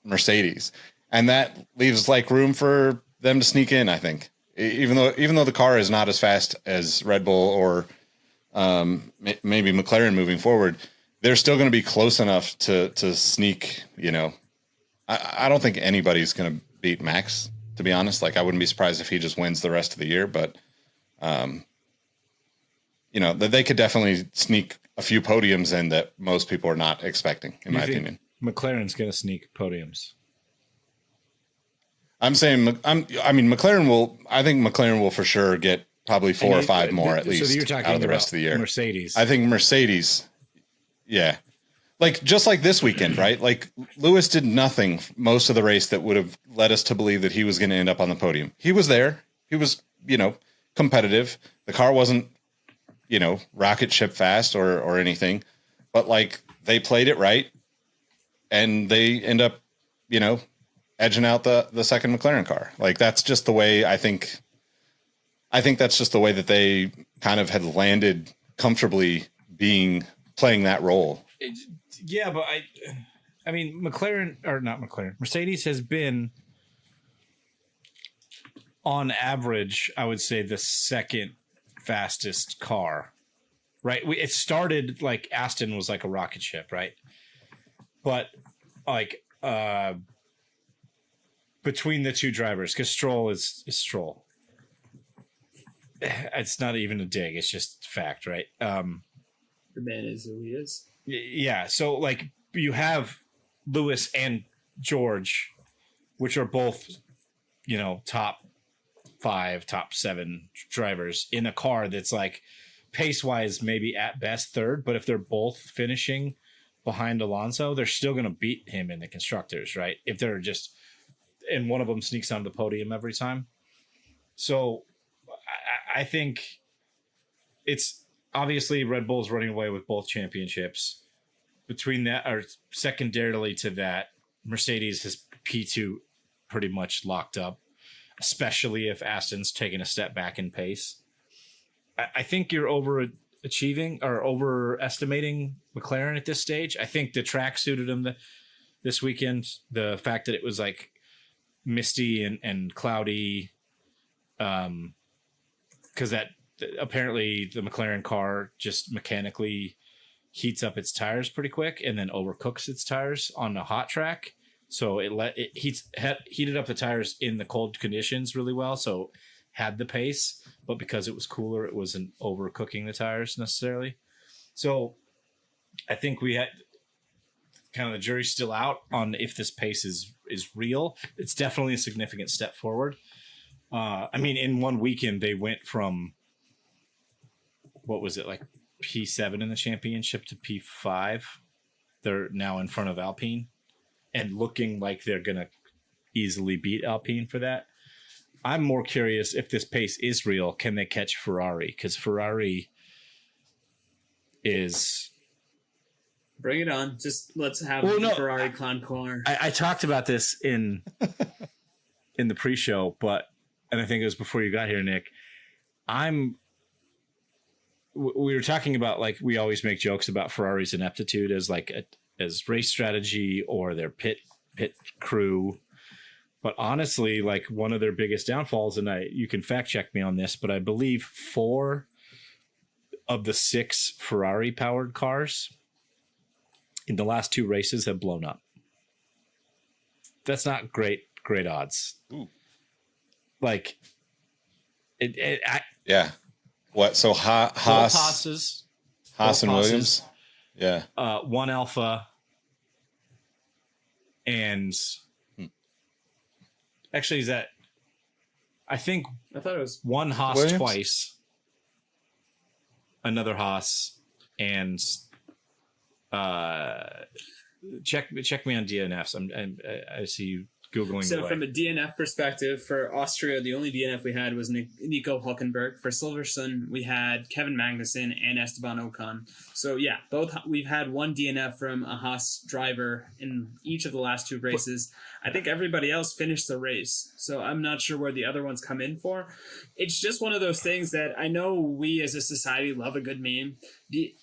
Mercedes, and that leaves like room for them to sneak in. I think, even though the car is not as fast as Red Bull or maybe McLaren moving forward, they're still going to be close enough to sneak. I don't think anybody's going to beat Max, to be honest. Like I wouldn't be surprised if he just wins the rest of the year, but they could definitely sneak a few podiums in that most people are not expecting, in my opinion. McLaren's going to sneak podiums. I'm saying, McLaren will. I think McLaren will for sure get probably 4 or 5 more at least. So you're talking out of the rest of the year. Mercedes. I think Mercedes. Yeah, like just like this weekend, right? Like Lewis did nothing most of the race that would have led us to believe that he was going to end up on the podium. He was there. He was, competitive. The car wasn't, rocket ship fast or anything, but like they played it right, and they end up, edging out the second McLaren car. Like that's just the way I think that's just the way that they kind of had landed comfortably playing that role. Yeah, but I mean, Mercedes has been, on average, I would say the second fastest car, right? It started like Aston was like a rocket ship, right? But like between the two drivers, because Stroll is Stroll. It's not even a dig; it's just fact, right? The man is who he is. Yeah. So like you have Lewis and George, which are both, top 5, top 7 drivers in a car that's like pace wise, maybe at best third. But if they're both finishing behind Alonso, they're still going to beat him in the constructors, right? If they're just, and one of them sneaks on the podium every time. So I think it's obviously Red Bull's running away with both championships. Between that, or secondarily to that, Mercedes has P2 pretty much locked up, especially if Aston's taking a step back in pace. I think you're overachieving or overestimating McLaren at this stage. I think the track suited them this weekend. The fact that it was like misty and cloudy, because that apparently the McLaren car just mechanically heats up its tires pretty quick and then overcooks its tires on a hot track. So it heated up the tires in the cold conditions really well. So had the pace, but because it was cooler, it wasn't overcooking the tires necessarily. So I think we had kind of the jury's still out on if this pace is real. It's definitely a significant step forward. I mean, in one weekend, they went from, what was it, like P7 in the championship to P5. They're now in front of Alpine and looking like they're going to easily beat Alpine for that. I'm more curious if this pace is real. Can they catch Ferrari? Because Ferrari is... Bring it on. Just let's have the Ferrari clown corner. I talked about this in the pre-show, and I think it was before you got here, Nick. We were talking about, like, we always make jokes about Ferrari's ineptitude as like as race strategy or their pit crew. But honestly, like, one of their biggest downfalls, and you can fact check me on this, but I believe 4 of the 6 Ferrari powered cars in the last 2 races have blown up. That's not great odds. Ooh. Like, yeah. What? So Haas and Williams. Yeah. 1 Alpha and actually, I thought it was 1 Haas Williams? twice, another Haas, and check me on DNFs. I see you Googling. So away. from a DNF perspective, for Austria, the only DNF we had was Nico Hülkenberg. For Silverstone, we had Kevin Magnussen and Esteban Ocon. So yeah, we've had 1 DNF from a Haas driver in each of the last 2 races. I think everybody else finished the race, so I'm not sure where the other ones come in for. It's just one of those things that I know we as a society love a good meme. The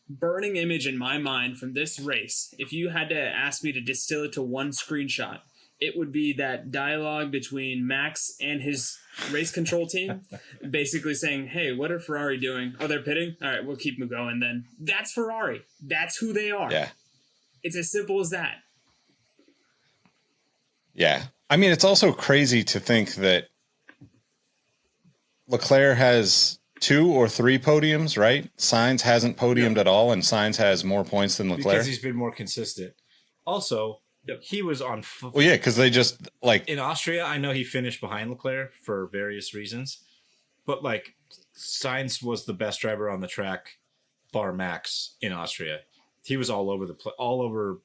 burning image in my mind from this race, if you had to ask me to distill it to one screenshot, it would be that dialogue between Max and his race control team, basically saying, hey, what are Ferrari doing? Oh, they're pitting? All right, we'll keep them going then. That's Ferrari. That's who they are. Yeah. It's as simple as that. Yeah. I mean, it's also crazy to think that Leclerc has 2 or 3 podiums, right? Sainz hasn't podiumed at all, and Sainz has more points than Leclerc. Because he's been more consistent. Also, he was on... Well, yeah, because they just, like... In Austria, I know he finished behind Leclerc for various reasons. But, like, Sainz was the best driver on the track, bar Max, in Austria. He was all over all over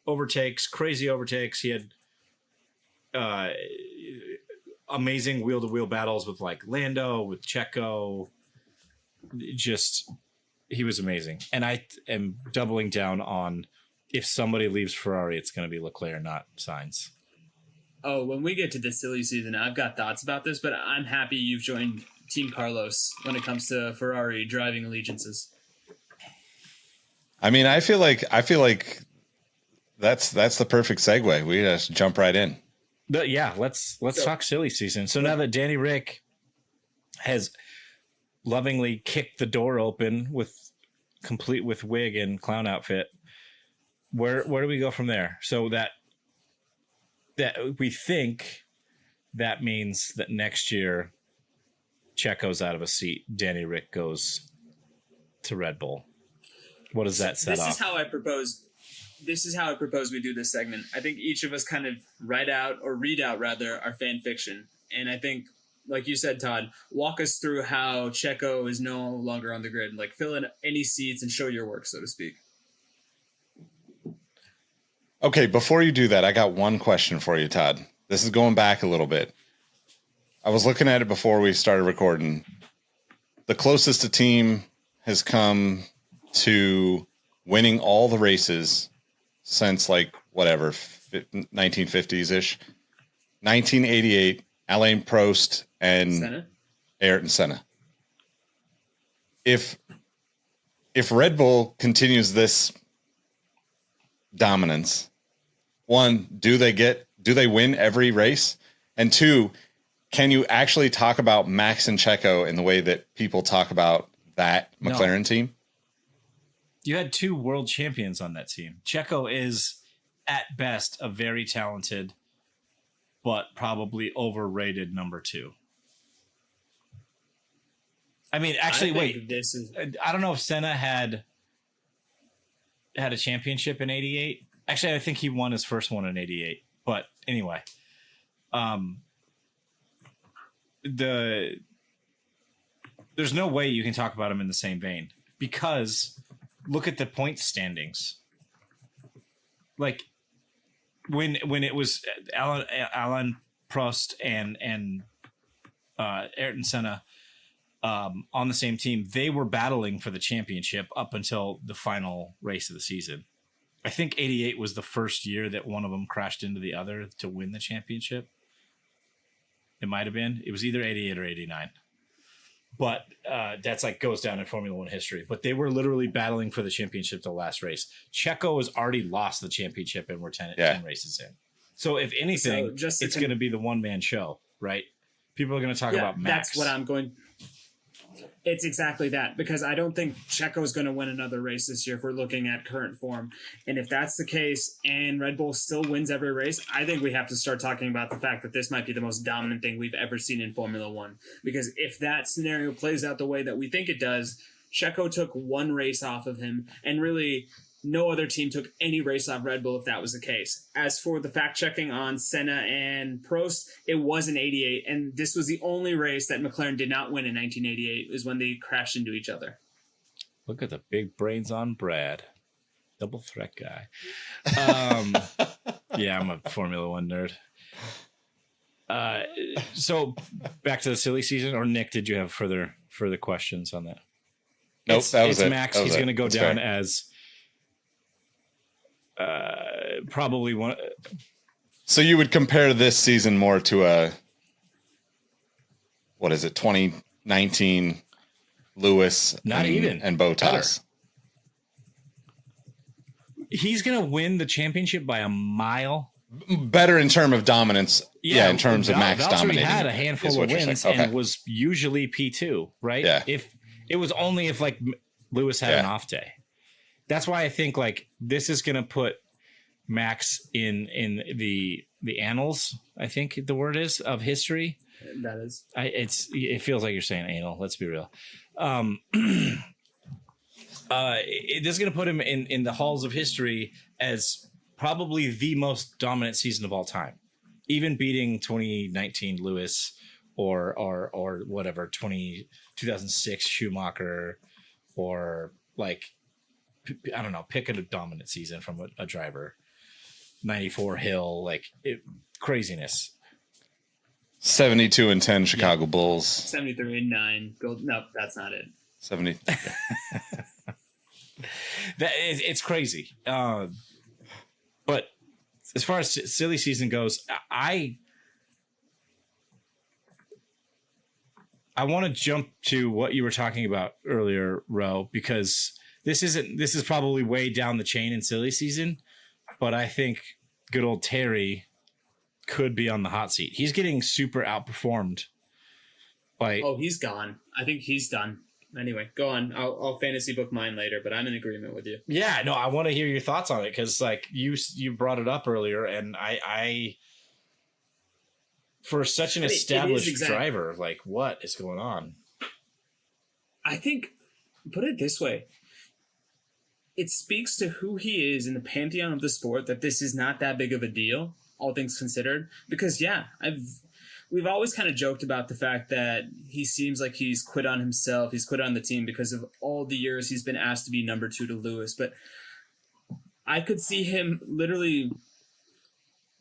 overtakes, crazy overtakes. He had amazing wheel-to-wheel battles with, like, Lando, with Checo. Just, he was amazing. And I am doubling down on... If somebody leaves Ferrari, it's going to be Leclerc, not Sainz. Oh, when we get to this silly season, I've got thoughts about this, but I'm happy you've joined Team Carlos when it comes to Ferrari driving allegiances. I mean, I feel like that's the perfect segue. We just jump right in. Yeah, let's talk silly season. So now that Danny Rick has lovingly kicked the door open complete with wig and clown outfit, where do we go from there? So that we think that means that next year Checo's out of a seat, Danny Rick goes to Red Bull. What does that set off? This is how I propose we do this segment. I think each of us kind of read out our fan fiction. And I think, like you said, Todd, walk us through how Checo is no longer on the grid. Like, fill in any seats and show your work, so to speak. Okay, before you do that, I got one question for you, Todd. This is going back a little bit. I was looking at it before we started recording. The closest a team has come to winning all the races since, like, whatever, 1950s-ish. 1988, Alain Prost and Ayrton Senna. If Red Bull continues this dominance, one, do they win every race? And two, can you actually talk about Max and Checo in the way that people talk about that McLaren team? You had 2 world champions on that team. Checo is, at best, a very talented, but probably overrated number 2. I mean, actually, I don't know if Senna had a championship in '88. Actually, I think he won his first one in '88. But anyway, there's no way you can talk about him in the same vein, because look at the point standings. Like when it was Alain Prost and Ayrton Senna on the same team, they were battling for the championship up until the final race of the season. I think '88 was the first year that one of them crashed into the other to win the championship. It might have been. It was either '88 or '89. But that's like goes down in Formula One history. But they were literally battling for the championship the last race. Checo has already lost the championship and we're 10 races in. So if anything, it's going to be the one-man show, right? People are going to talk about Max. That's what I'm going. It's exactly that, because I don't think Checo's going to win another race this year if we're looking at current form. And if that's the case and Red Bull still wins every race, I think we have to start talking about the fact that this might be the most dominant thing we've ever seen in Formula One. Because if that scenario plays out the way that we think it does, Checo took 1 race off of him, and really no other team took any race off Red Bull if that was the case. As for the fact checking on Senna and Prost, it was in '88, and this was the only race that McLaren did not win in 1988, is when they crashed into each other. Look at the big brains on Brad. Double threat guy. Yeah, I'm a Formula One nerd. So back to the silly season, or Nick, did you have further questions on that? Nope, that was it. Max. He's going to go down as probably one. So you would compare this season more to a, what is it, 2019 Lewis and Bottas? He's going to win the championship by a mile. Better in terms of dominance. Yeah, in terms of Max dominating. He had a handful of wins and was usually P2, right? Yeah. If it was only if like Lewis had an off day. That's why I think like this is going to put Max in the annals, I think the word is, of history. That is. It feels like you're saying anal. Let's be real. This is going to put him in the halls of history as probably the most dominant season of all time, even beating 2019 Lewis or whatever 2006 Schumacher, or like, I don't know, pick a dominant season from a driver. 94 Hill, like craziness. 72-10 Chicago Bulls. 73-9 Gold. No, that's not it. 70. It's crazy. But as far as silly season goes, I want to jump to what you were talking about earlier, Ro, because this is probably way down the chain in silly season. but I think good old Terry could be on the hot seat. He's getting super outperformed. Oh, he's gone. I think he's done. Anyway, go on. I'll fantasy book mine later, but I'm in agreement with you. Yeah, no, I want to hear your thoughts on it because, like, you brought it up earlier, and I for such an established driver, like, what is going on? I think, put it this way, it speaks to who he is in the pantheon of the sport that this is not that big of a deal, all things considered. Because, yeah, we've always kind of joked about the fact that he seems like he's quit on himself. He's quit on the team because of all the years he's been asked to be number 2 to Lewis. But I could see him literally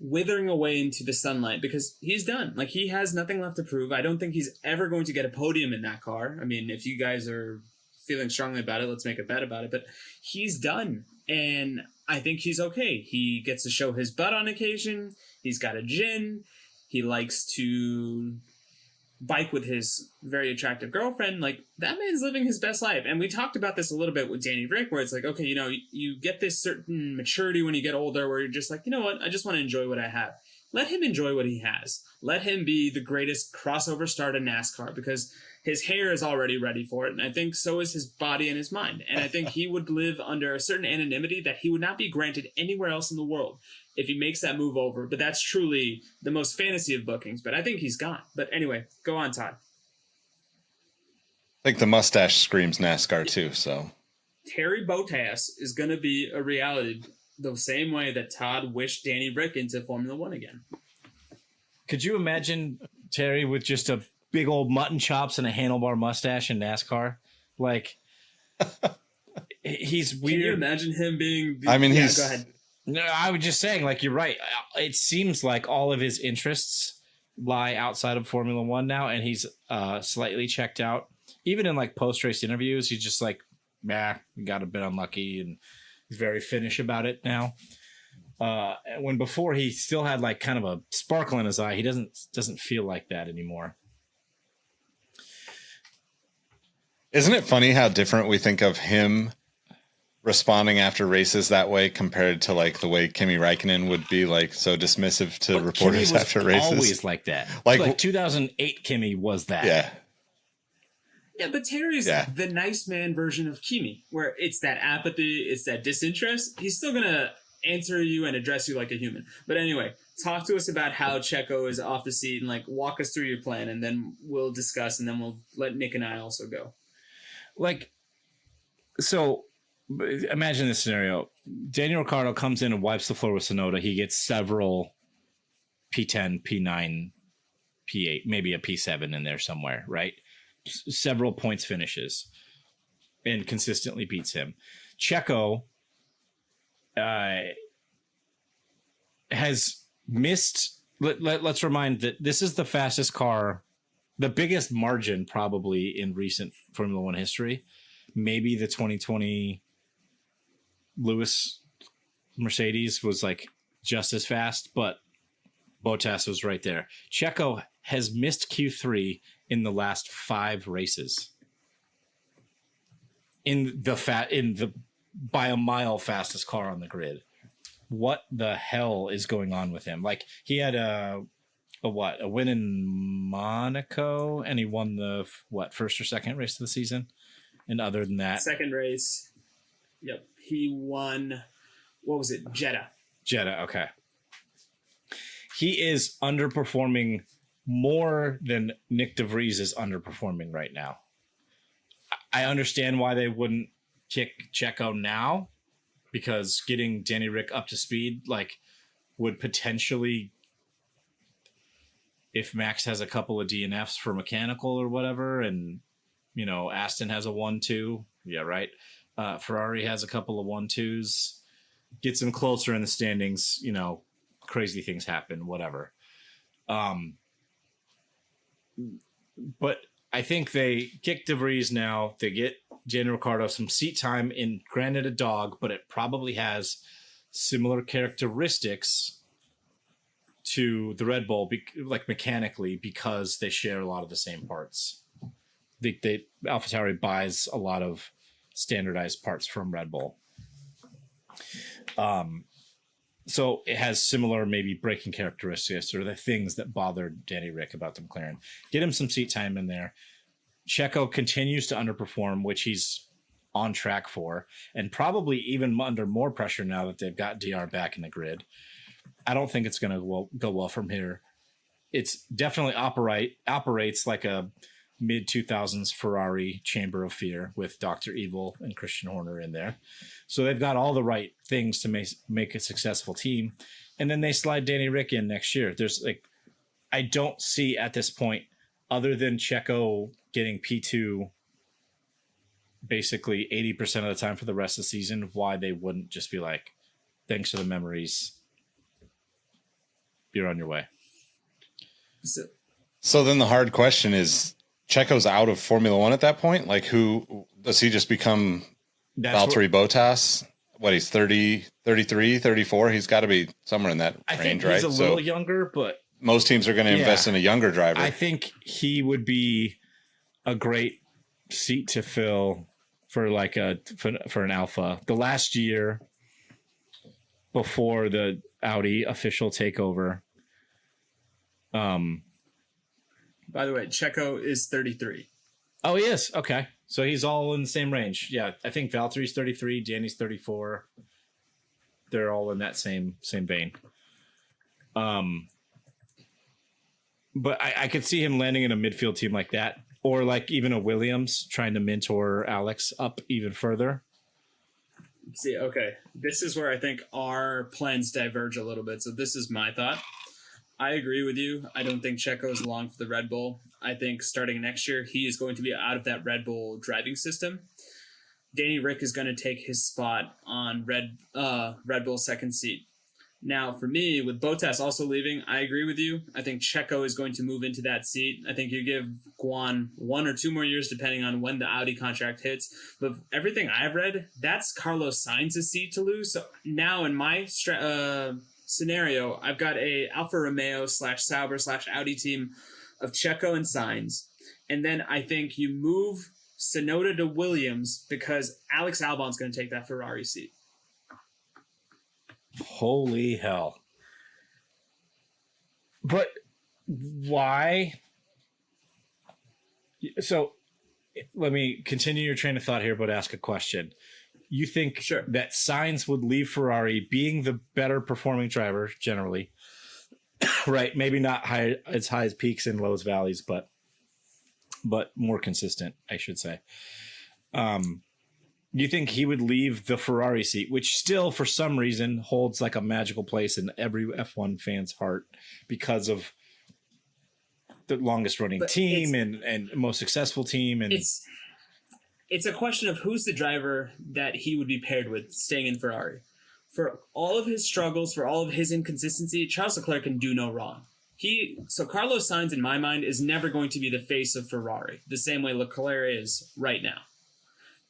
withering away into the sunlight because he's done. Like, he has nothing left to prove. I don't think he's ever going to get a podium in that car. I mean, if you guys are feeling strongly about it, let's make a bet about it. But he's done. And I think he's okay. He gets to show his butt on occasion. He's got a gin. He likes to bike with his very attractive girlfriend. Like, that man's living his best life. And we talked about this a little bit with Danny Rick, where it's like, okay, you get this certain maturity when you get older where you're just like, you know what? I just want to enjoy what I have. Let him enjoy what he has. Let him be the greatest crossover star to NASCAR because his hair is already ready for it. And I think so is his body and his mind. And I think he would live under a certain anonymity that he would not be granted anywhere else in the world if he makes that move over. But that's truly the most fantasy of bookings. But I think he's gone. But anyway, go on, Todd. I think the mustache screams NASCAR too, so. Terry Bottas is going to be a reality the same way that Todd wished Danny Rick into Formula One again. Could you imagine Terry with just a big old mutton chops and a handlebar mustache in NASCAR? Like, he's weird. Can you imagine him being... I mean, he's... Go ahead. No, I was just saying, like, you're right. It seems like all of his interests lie outside of Formula One now, and he's slightly checked out. Even in, like, post-race interviews, he's just like, got a bit unlucky, and he's very Finnish about it now. When before he still had, like, kind of a sparkle in his eye, he doesn't feel like that anymore. Isn't it funny how different we think of him responding after races that way compared to like the way Kimi Räikkönen would be like so dismissive to reporters after races? Always like that. Like 2008 Kimi was that. Yeah. Yeah, but Terry's the nice man version of Kimi, where it's that apathy, it's that disinterest. He's still going to answer you and address you like a human. But anyway, talk to us about how Checo is off the seat and like walk us through your plan, and then we'll discuss, and then we'll let Nick and I also go. Like, so imagine this scenario. Daniel Ricciardo comes in and wipes the floor with Tsunoda. He gets several P10, P9, P8, maybe a P7 in there somewhere, right? Several points finishes and consistently beats him. Checo has missed. Let's remind that this is the fastest car, the biggest margin probably in recent Formula One history. Maybe the 2020 Lewis Mercedes was like just as fast, but Bottas was right there. Checo has missed Q3 in the last 5 races. In the by a mile fastest car on the grid. What the hell is going on with him? Like, he had a win in Monaco, and he won the first or second race of the season. And other than that, second race. Yep, he won. What was it? Jeddah. Okay. He is underperforming more than Nick DeVries is underperforming right now. I understand why they wouldn't kick Checo now, because getting Danny Rick up to speed would potentially, if Max has a couple of DNFs for mechanical or whatever, and Aston has a 1-2, yeah, right. Ferrari has a couple of 1-2s, gets them closer in the standings. Crazy things happen, whatever. But I think they kick DeVries now. They get Daniel Ricciardo some seat time in, granted, a dog, but it probably has similar characteristics to the Red Bull, mechanically, because they share a lot of the same parts. AlphaTauri buys a lot of standardized parts from Red Bull. So it has similar maybe braking characteristics or the things that bothered Danny Rick about the McLaren. Get him some seat time in there. Checo continues to underperform, which he's on track for, and probably even under more pressure now that they've got DR back in the grid. I don't think it's going to go well from here. It's definitely operates like a mid 2000s Ferrari chamber of fear with Dr. Evil and Christian Horner in there. So they've got all the right things to make a successful team. And then they slide Danny Rick in next year. I don't see at this point, other than Checo getting P2 basically 80% of the time for the rest of the season, why they wouldn't just be like, thanks for the memories. You're on your way. So then the hard question is, Checo's out of Formula One at that point? Like, who does he just become? Valtteri Bottas? What, he's 30, 33, 34? He's got to be somewhere in that range, right? He's a little younger, but most teams are going to invest in a younger driver. I think he would be a great seat to fill for for an Alpha. The last year before the Audi official takeover. By the way, Checo is 33. Oh, he is. Okay. So he's all in the same range. Yeah. I think Valtteri's 33, Danny's 34. They're all in that same vein. But I could see him landing in a midfield team like that, or like even a Williams trying to mentor Alex up even further. See, okay. This is where I think our plans diverge a little bit. So this is my thought. I agree with you. I don't think Checo is long for the Red Bull. I think starting next year, he is going to be out of that Red Bull driving system. Danny Rick is going to take his spot on Red Bull's second seat. Now, for me, with Bottas also leaving, I agree with you. I think Checo is going to move into that seat. I think you give Guan 1 or 2 more years, depending on when the Audi contract hits. But everything I've read, that's Carlos Sainz's seat to lose. So now in my scenario, I've got a Alfa Romeo /Sauber /Audi team of Checo and Sainz. And then I think you move Tsunoda to Williams because Alex Albon's going to take that Ferrari seat. Holy hell. But why? So let me continue your train of thought here, but ask a question. You think that Sainz would leave Ferrari being the better performing driver generally, right? Maybe not as high as peaks and lows valleys, but more consistent, I should say. You think he would leave the Ferrari seat, which still for some reason holds like a magical place in every F1 fan's heart because of the longest running team and most successful team. And it's a question of who's the driver that he would be paired with staying in Ferrari. For all of his struggles, for all of his inconsistency, Charles Leclerc can do no wrong. So Carlos Sainz, in my mind, is never going to be the face of Ferrari, the same way Leclerc is right now.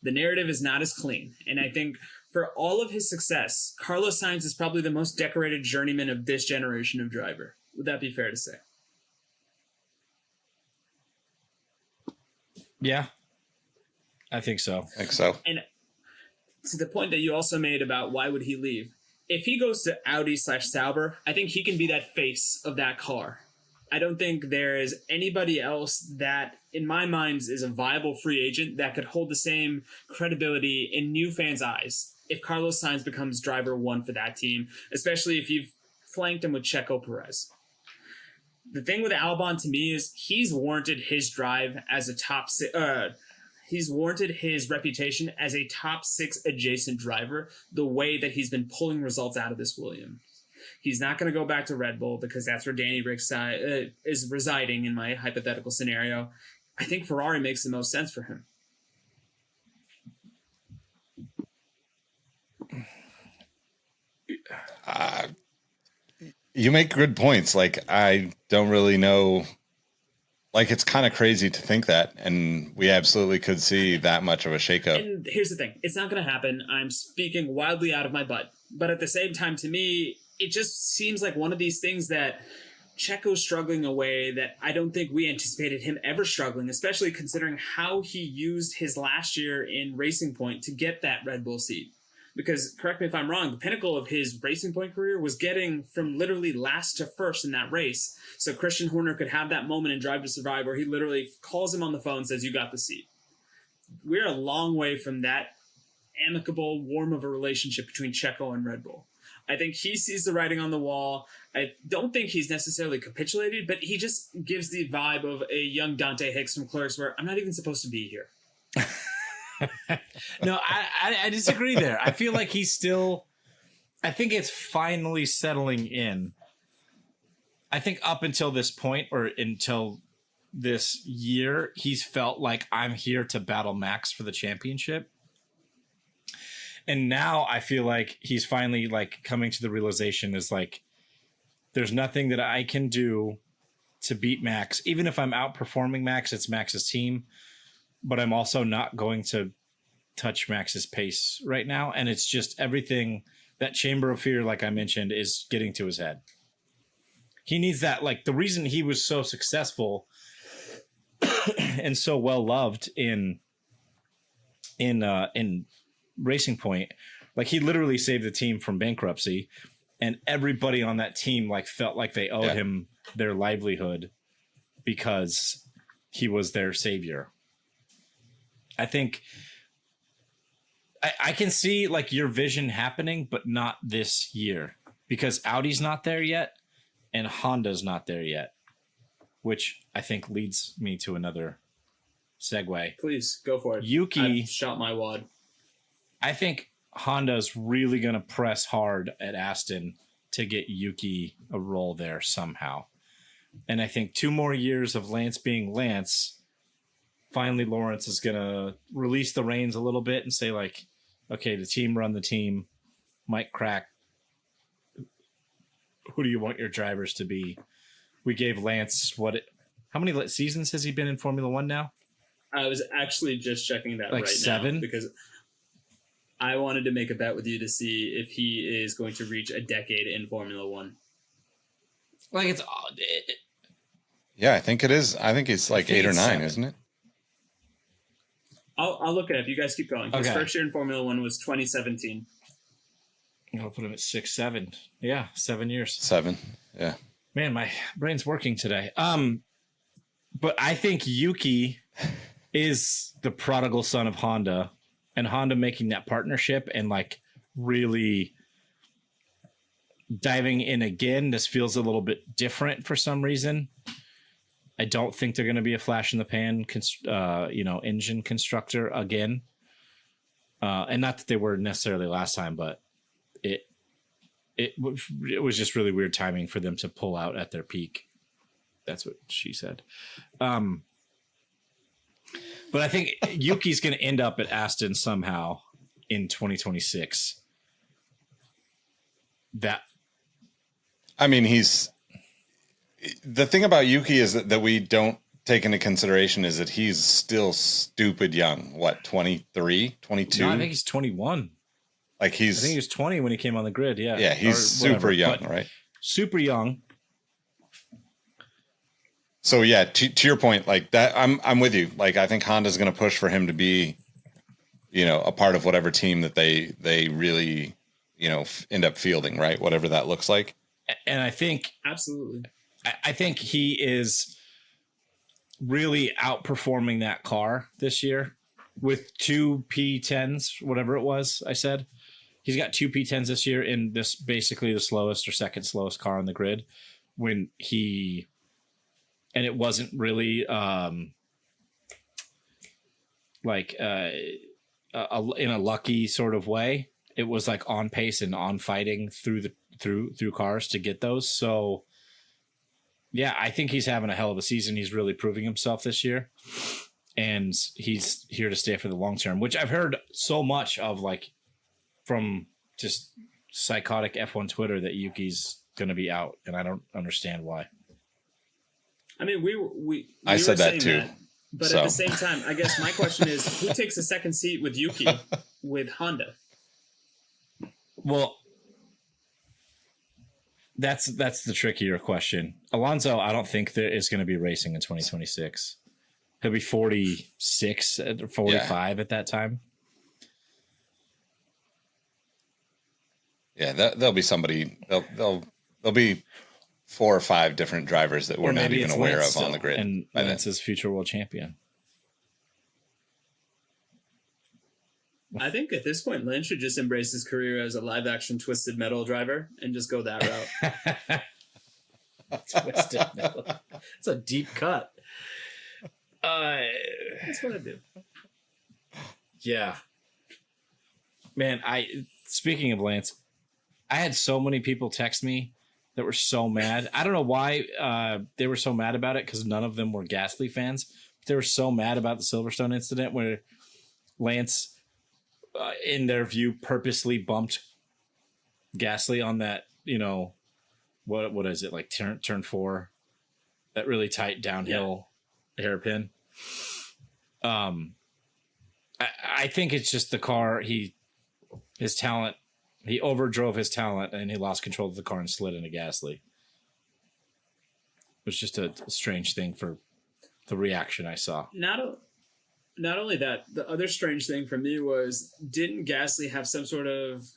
The narrative is not as clean. And I think for all of his success, Carlos Sainz is probably the most decorated journeyman of this generation of driver. Would that be fair to say? Yeah, I think so. And to the point that you also made about why would he leave, if he goes to Audi /Sauber, I think he can be that face of that car. I don't think there is anybody else that, in my mind, is a viable free agent that could hold the same credibility in new fans' eyes if Carlos Sainz becomes driver 1 for that team, especially if you've flanked him with Checo Perez. The thing with Albon to me is he's warranted his drive as a top 6. He's warranted his reputation as a top 6 adjacent driver the way that he's been pulling results out of this Williams. He's not going to go back to Red Bull because that's where Danny Rick is residing in my hypothetical scenario. I think Ferrari makes the most sense for him. You make good points. Like, I don't really know. Like, it's kind of crazy to think that, and we absolutely could see that much of a shakeup. And here's the thing. It's not going to happen. I'm speaking wildly out of my butt. But at the same time, to me, it just seems like one of these things that Checo's struggling a way that I don't think we anticipated him ever struggling, especially considering how he used his last year in Racing Point to get that Red Bull seat. because correct me if I'm wrong, the pinnacle of his Racing Point career was getting from literally last to first in that race. So Christian Horner could have that moment in Drive to Survive where he literally calls him on the phone and says, "You got the seat." We're a long way from that amicable, warm of a relationship between Checo and Red Bull. I think he sees the writing on the wall. I don't think he's necessarily capitulated, but he just gives the vibe of a young Dante Hicks from Clerks where I'm not even supposed to be here. No, I disagree there. I feel like he's still, I think it's finally settling in. I think up until this point, or until this year, he's felt like I'm here to battle Max for the championship. And now I feel like he's finally like coming to the realization is like, there's nothing that I can do to beat Max. Even if I'm outperforming Max, it's Max's team, but I'm also not going to touch Max's pace right now. And it's just everything, that chamber of fear, like I mentioned, is getting to his head. He needs that. Like the reason he was so successful and so well loved in Racing Point, like he literally saved the team from bankruptcy, and everybody on that team like felt like they owed him their livelihood because he was their savior. I think I can see like your vision happening, but not this year because Audi's not there yet and Honda's not there yet, which I think leads me to another segue. Please go for it. Yuki, I've shot my wad. I think Honda's really going to press hard at Aston to get Yuki a role there somehow. And I think 2 more years of Lance being Lance, finally Lawrence is going to release the reins a little bit and say like, okay, the team run the team. Mike Crack, who do you want your drivers to be? We gave Lance how many seasons has he been in Formula One now? I was actually just checking that like right 7? now because I wanted to make a bet with you to see if he is going to reach a decade in Formula One. Like it's Yeah, I think it is. I think it's like 8 or 9, 7. isn't it? I'll look it up. You guys keep going. His Okay. first year in Formula One was 2017. I'll put him at 6, 7. Yeah, 7 years. 7. Yeah. Man, my brain's working today. But I think Yuki is the prodigal son of Honda, and Honda making that partnership and like really diving in again. This feels a little bit different for some reason. I don't think they're going to be a flash in the pan, engine constructor again. And not that they were necessarily last time, but it was just really weird timing for them to pull out at their peak. That's what she said. But I think Yuki's going to end up at Aston somehow in 2026. I mean, the thing about Yuki is that we don't take into consideration is that he's still stupid young. What, 23, 22? No, I think he's 21. Like I think he was 20 when he came on the grid. Yeah. Yeah, he's super young, but right? Super young. So yeah, to your point, like that, I'm with you. Like I think Honda's going to push for him to be, a part of whatever team that they really, end up fielding, right? Whatever that looks like. And I think Absolutely. I think he is really outperforming that car this year with 2 P10s, whatever it was I said. He's got 2 P10s this year in this basically the slowest or second slowest car on the grid and it wasn't really in a lucky sort of way. It was like on pace and on fighting through cars to get those. So yeah, I think he's having a hell of a season. He's really proving himself this year, and he's here to stay for the long term, which I've heard so much of, like from just psychotic F1 Twitter, that Yuki's going to be out, and I don't understand why. I mean, we I said were that saying too. But at the same time, I guess my question is, who takes the second seat with Yuki with Honda? Well, that's the trickier question. Alonso, I don't think there is going to be racing in 2026. He'll be 46 or 45 at that time. Yeah, there'll be somebody. There'll be 4 or 5 different drivers that we're not even aware of on the grid. And Lance is future world champion. I think at this point, Lance should just embrace his career as a live-action Twisted Metal driver and just go that route. Twisted Metal. It's a deep cut. That's what I do. Yeah. Man, speaking of Lance, I had so many people text me that were so mad. I don't know why they were so mad about it, because none of them were Gasly fans. But they were so mad about the Silverstone incident where Lance, in their view, purposely bumped Gasly on that, what is it, like turn 4, that really tight downhill hairpin. I think it's just the car. His talent. He overdrove his talent, and he lost control of the car and slid into Gasly. It was just a strange thing for the reaction I saw. Not only that, the other strange thing for me was, didn't Gasly have some sort of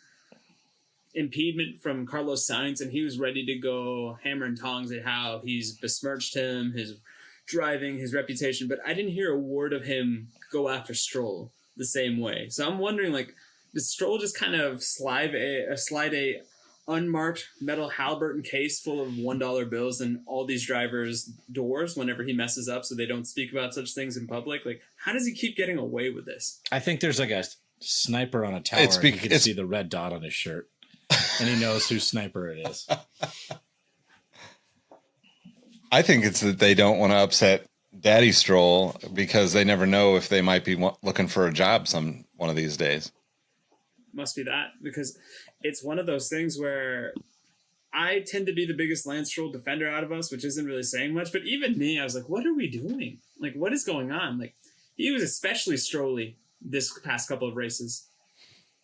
impediment from Carlos Sainz, and he was ready to go hammer and tongs at how he's besmirched him, his driving, his reputation, but I didn't hear a word of him go after Stroll the same way. So I'm wondering, like, did Stroll just kind of slide a unmarked metal Halliburton case full of $1 bills in all these drivers' doors whenever he messes up, so they don't speak about such things in public? Like, how does he keep getting away with this? I think there's like a sniper on a tower. You can see the red dot on his shirt, and he knows whose sniper it is. I think it's that they don't want to upset Daddy Stroll, because they never know if they might be looking for a job one of these days. Must be that, because it's one of those things where I tend to be the biggest Lance Stroll defender out of us, which isn't really saying much. But even me, I was like, what are we doing? Like, what is going on? Like, he was especially Strolly this past couple of races.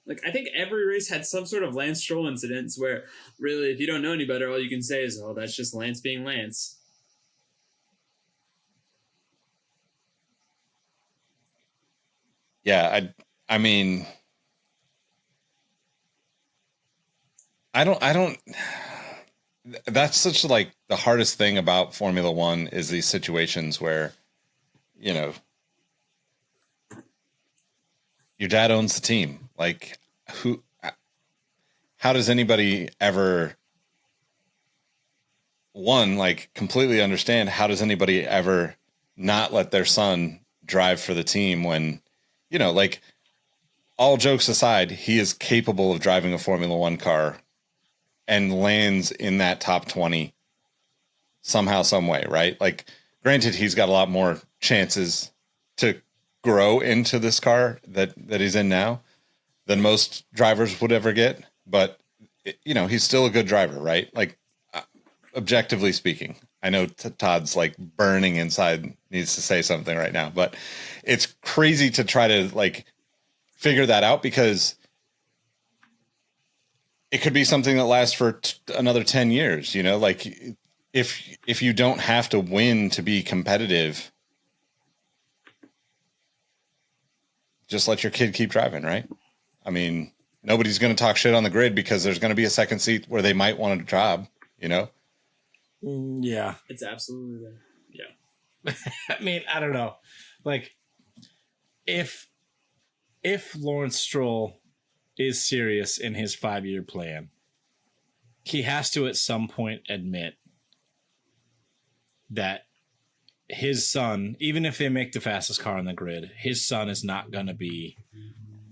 Like, I think every race had some sort of Lance Stroll incidents where, really, if you don't know any better, all you can say is, oh, that's just Lance being Lance. Yeah, I mean, I don't. That's such like the hardest thing about Formula One is these situations where, your dad owns the team. Like, how does anybody ever, completely understand, how does anybody ever not let their son drive for the team when, all jokes aside, he is capable of driving a Formula One car and lands in that top 20 somehow, some way, right? Like, granted, he's got a lot more chances to grow into this car that he's in now than most drivers would ever get. But, he's still a good driver, right? Like, objectively speaking, I know Todd's like burning inside, needs to say something right now, but it's crazy to try to like figure that out, because it could be something that lasts for another 10 years, like if you don't have to win to be competitive, just let your kid keep driving, right? I mean, nobody's going to talk shit on the grid because there's going to be a second seat where they might want a job, Yeah. It's absolutely there. Yeah. I mean, I don't know. Like, if Lawrence Stroll is serious in his 5-year plan, he has to at some point admit that his son, even if they make the fastest car on the grid, his son is not going to be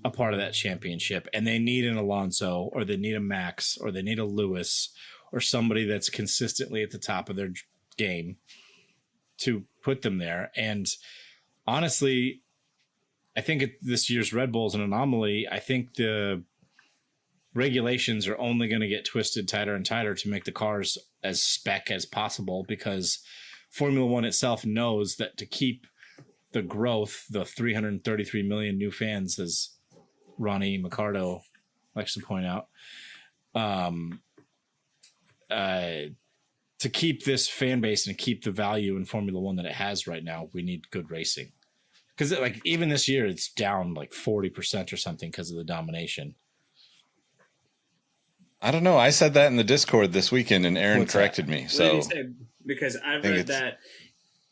a part of that championship. And they need an Alonso, or they need a Max, or they need a Lewis, or somebody that's consistently at the top of their game to put them there. And honestly, I think this year's Red Bull is an anomaly. I think the regulations are only going to get twisted tighter and tighter to make the cars as spec as possible, because Formula One itself knows that to keep the growth, the 333 million new fans, as Ronnie Mercado likes to point out, to keep this fan base and keep the value in Formula One that it has right now, we need good racing. Because like even this year, it's down like 40% or something because of the domination. I don't know. I said that in the Discord this weekend, and Aaron What's that? corrected me. What did So you say? Because I've think read it's- that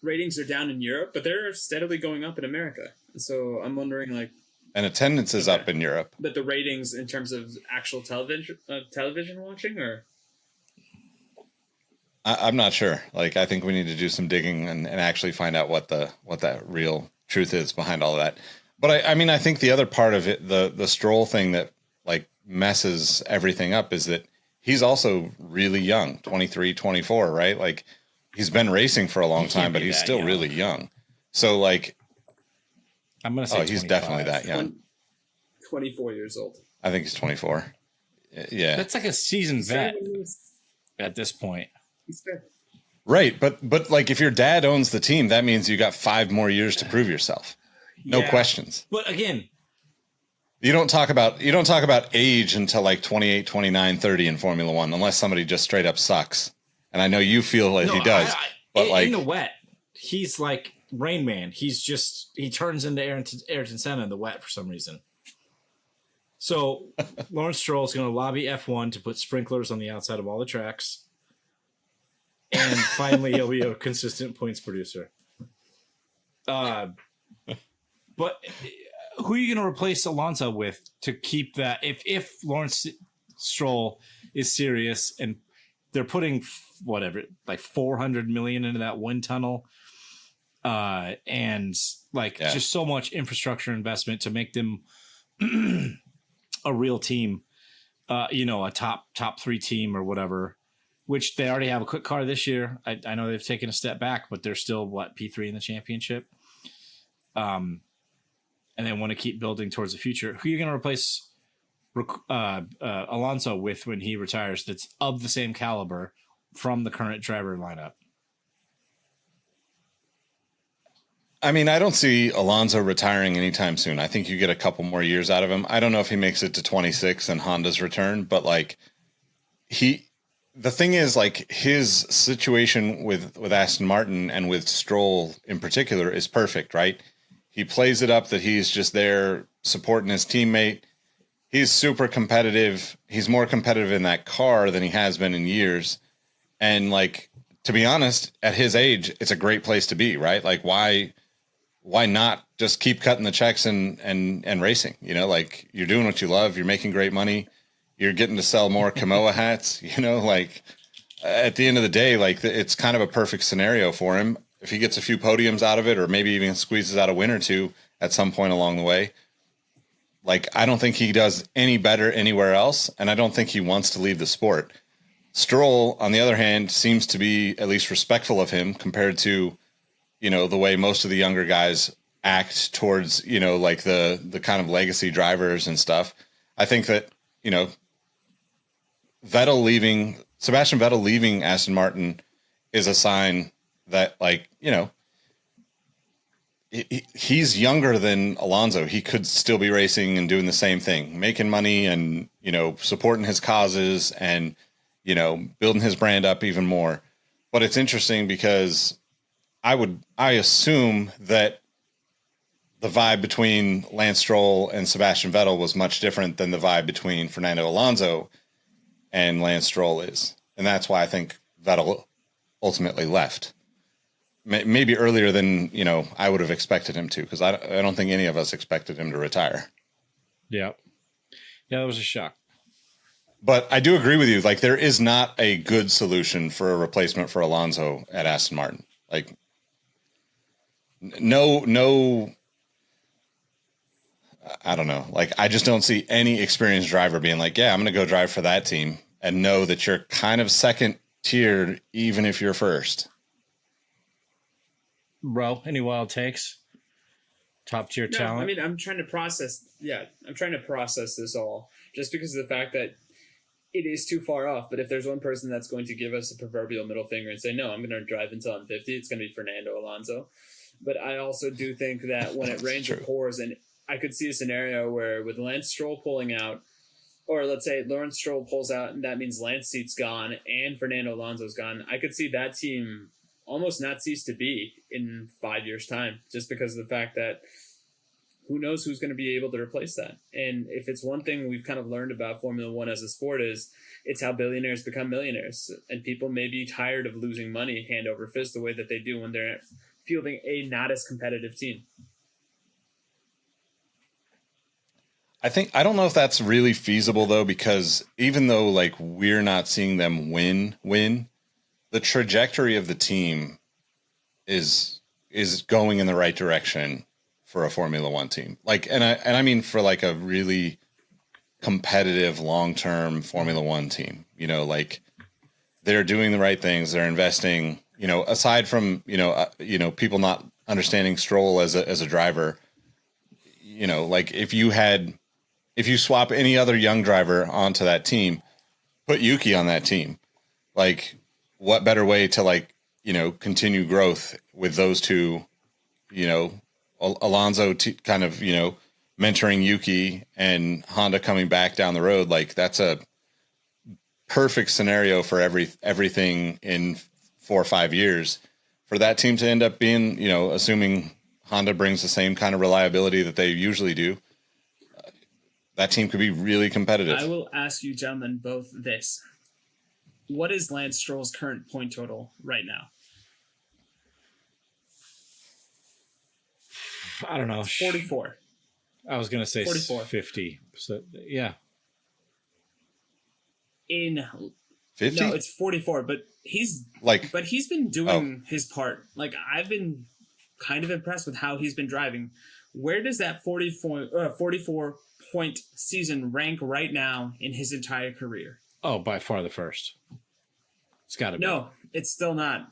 ratings are down in Europe, but they're steadily going up in America. So I'm wondering, like, and attendance is Okay. up in Europe. but the ratings in terms of actual television watching, or I'm not sure. Like, I think we need to do some digging and actually find out what that real truth is behind all of that. But I mean, I think the other part of it, the Stroll thing that like messes everything up is that he's also really young, 23, 24, right? Like he's been racing for a long He can't time, but be he's that still young. really young. So like, I'm going to say he's 25. definitely that young. 24 years old. I think he's 24. Yeah. That's like a seasoned vet at this point. He's fair. Right. But like if your dad owns the team, that means you got 5 more years to prove yourself. No Yeah. questions. But again, You don't talk about age until like 28, 29, 30 in Formula 1 unless somebody just straight up sucks. And I know you feel like he does. But like in the wet, he's like Rain Man. He turns into Ayrton Senna in the wet for some reason. So Lawrence Stroll is going to lobby F1 to put sprinklers on the outside of all the tracks. And finally, he'll be a consistent points producer. But who are you going to replace Alonso with to keep that? If Lawrence Stroll is serious and they're putting whatever, like 400 million into that wind tunnel, and like just so much infrastructure investment to make them a real team, a top 3 team or whatever, which they already have a quick car this year. I know they've taken a step back, but they're still P3 in the championship. And they want to keep building towards the future. Who are you going to replace Alonso with when he retires that's of the same caliber from the current driver lineup? I mean, I don't see Alonso retiring anytime soon. I think you get a couple more years out of him. I don't know if he makes it to 26 and Honda's return, but like the thing is like his situation with Aston Martin and with Stroll in particular is perfect, right? He plays it up that he's just there supporting his teammate. He's super competitive. He's more competitive in that car than he has been in years. And like, to be honest, at his age, it's a great place to be, right? Like why not just keep cutting the checks and racing? You know, like you're doing what you love. You're making great money. You're getting to sell more Kamoa hats, like at the end of the day, like it's kind of a perfect scenario for him. If he gets a few podiums out of it, or maybe even squeezes out a win or two at some point along the way, like I don't think he does any better anywhere else. And I don't think he wants to leave the sport. Stroll, on the other hand, seems to be at least respectful of him compared to, the way most of the younger guys act towards, like the kind of legacy drivers and stuff. I think that, Sebastian Vettel leaving Aston Martin is a sign that like, he's younger than Alonso. He could still be racing and doing the same thing, making money and, supporting his causes and, building his brand up even more. But it's interesting because I assume that the vibe between Lance Stroll and Sebastian Vettel was much different than the vibe between Fernando Alonso and Lance Stroll is. And that's why I think Vettel ultimately left. Maybe earlier than, I would have expected him to, because I don't think any of us expected him to retire. Yeah. Yeah, that was a shock. But I do agree with you. Like, there is not a good solution for a replacement for Alonso at Aston Martin. Like, no, I don't know. Like, I just don't see any experienced driver being like, yeah, I'm going to go drive for that team and know that you're kind of second tiered, even if you're first. Bro, any wild takes? Top tier talent? I mean, I'm trying to process this all just because of the fact that it is too far off. But if there's one person that's going to give us a proverbial middle finger and say, no, I'm going to drive until I'm 50, it's going to be Fernando Alonso. But I also do think that when it rains or pours, and I could see a scenario where with Lance Stroll pulling out, or let's say Lawrence Stroll pulls out, and that means Lance seat's gone and Fernando Alonso's gone, I could see that team almost not cease to be in 5 years' time, just because of the fact that who knows who's going to be able to replace that? And if it's one thing we've kind of learned about Formula One as a sport is it's how billionaires become millionaires. And people may be tired of losing money hand over fist the way that they do when they're fielding a not as competitive team. I don't know if that's really feasible though, because even though like we're not seeing them win, the trajectory of the team is going in the right direction for a Formula One team. Like, and I mean for like a really competitive long-term Formula One team, you know, like they're doing the right things. They're investing, you know, aside from, people not understanding Stroll as a driver, you know, like if you swap any other young driver onto that team, put Yuki on that team, like what better way to like, continue growth with those two, Alonso kind of, mentoring Yuki and Honda coming back down the road. Like that's a perfect scenario for everything in 4 or 5 years for that team to end up being, assuming Honda brings the same kind of reliability that they usually do. That team could be really competitive. I will ask you gentlemen both this. What is Lance Stroll's current point total right now? I don't know. 44. I was going to say 44. 50. So, yeah. In 50? No, it's 44, but he's been doing his part. Like I've been kind of impressed with how he's been driving. Where does that 44 point season rank right now in his entire career? Oh, by far the first. It's got to be. No, it's still not.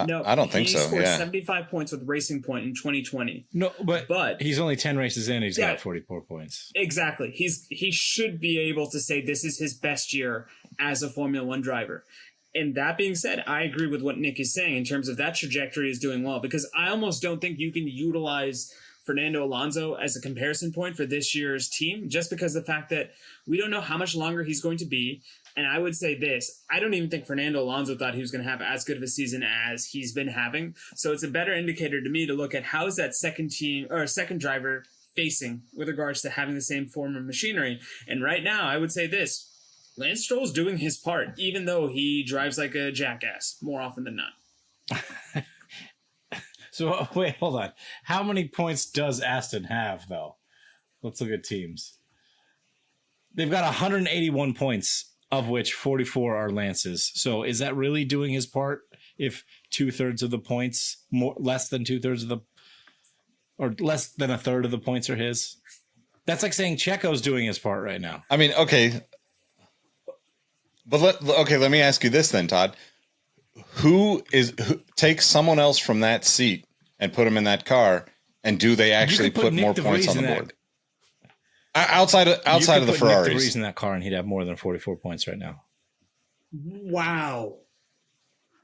No, I don't think so. He scored yeah. 75 points with Racing Point in 2020. No, but he's only 10 races in. He's got 44 points. Exactly. He should be able to say this is his best year as a Formula One driver. And that being said, I agree with what Nick is saying in terms of that trajectory is doing well, because I almost don't think you can utilize Fernando Alonso as a comparison point for this year's team, just because of the fact that we don't know how much longer he's going to be. And I would say this, I don't even think Fernando Alonso thought he was going to have as good of a season as he's been having. So it's a better indicator to me to look at how is that second driver facing with regards to having the same form of machinery. And right now, I would say this, Lance Stroll's doing his part, even though he drives like a jackass more often than not. So, wait, hold on. How many points does Aston have, though? Let's look at teams. They've got 181 points, of which 44 are Lance's. So is that really doing his part if 2/3 of the points, less than 2/3 or less than 1/3 of the points are his? That's like saying Checo's doing his part right now. I mean, okay. But let me ask you this then, Todd. Who take someone else from that seat and put them in that car, and do they actually put more points on the board? Outside of the Ferraris. Nick DeVries in that car, and he'd have more than 44 points right now. Wow.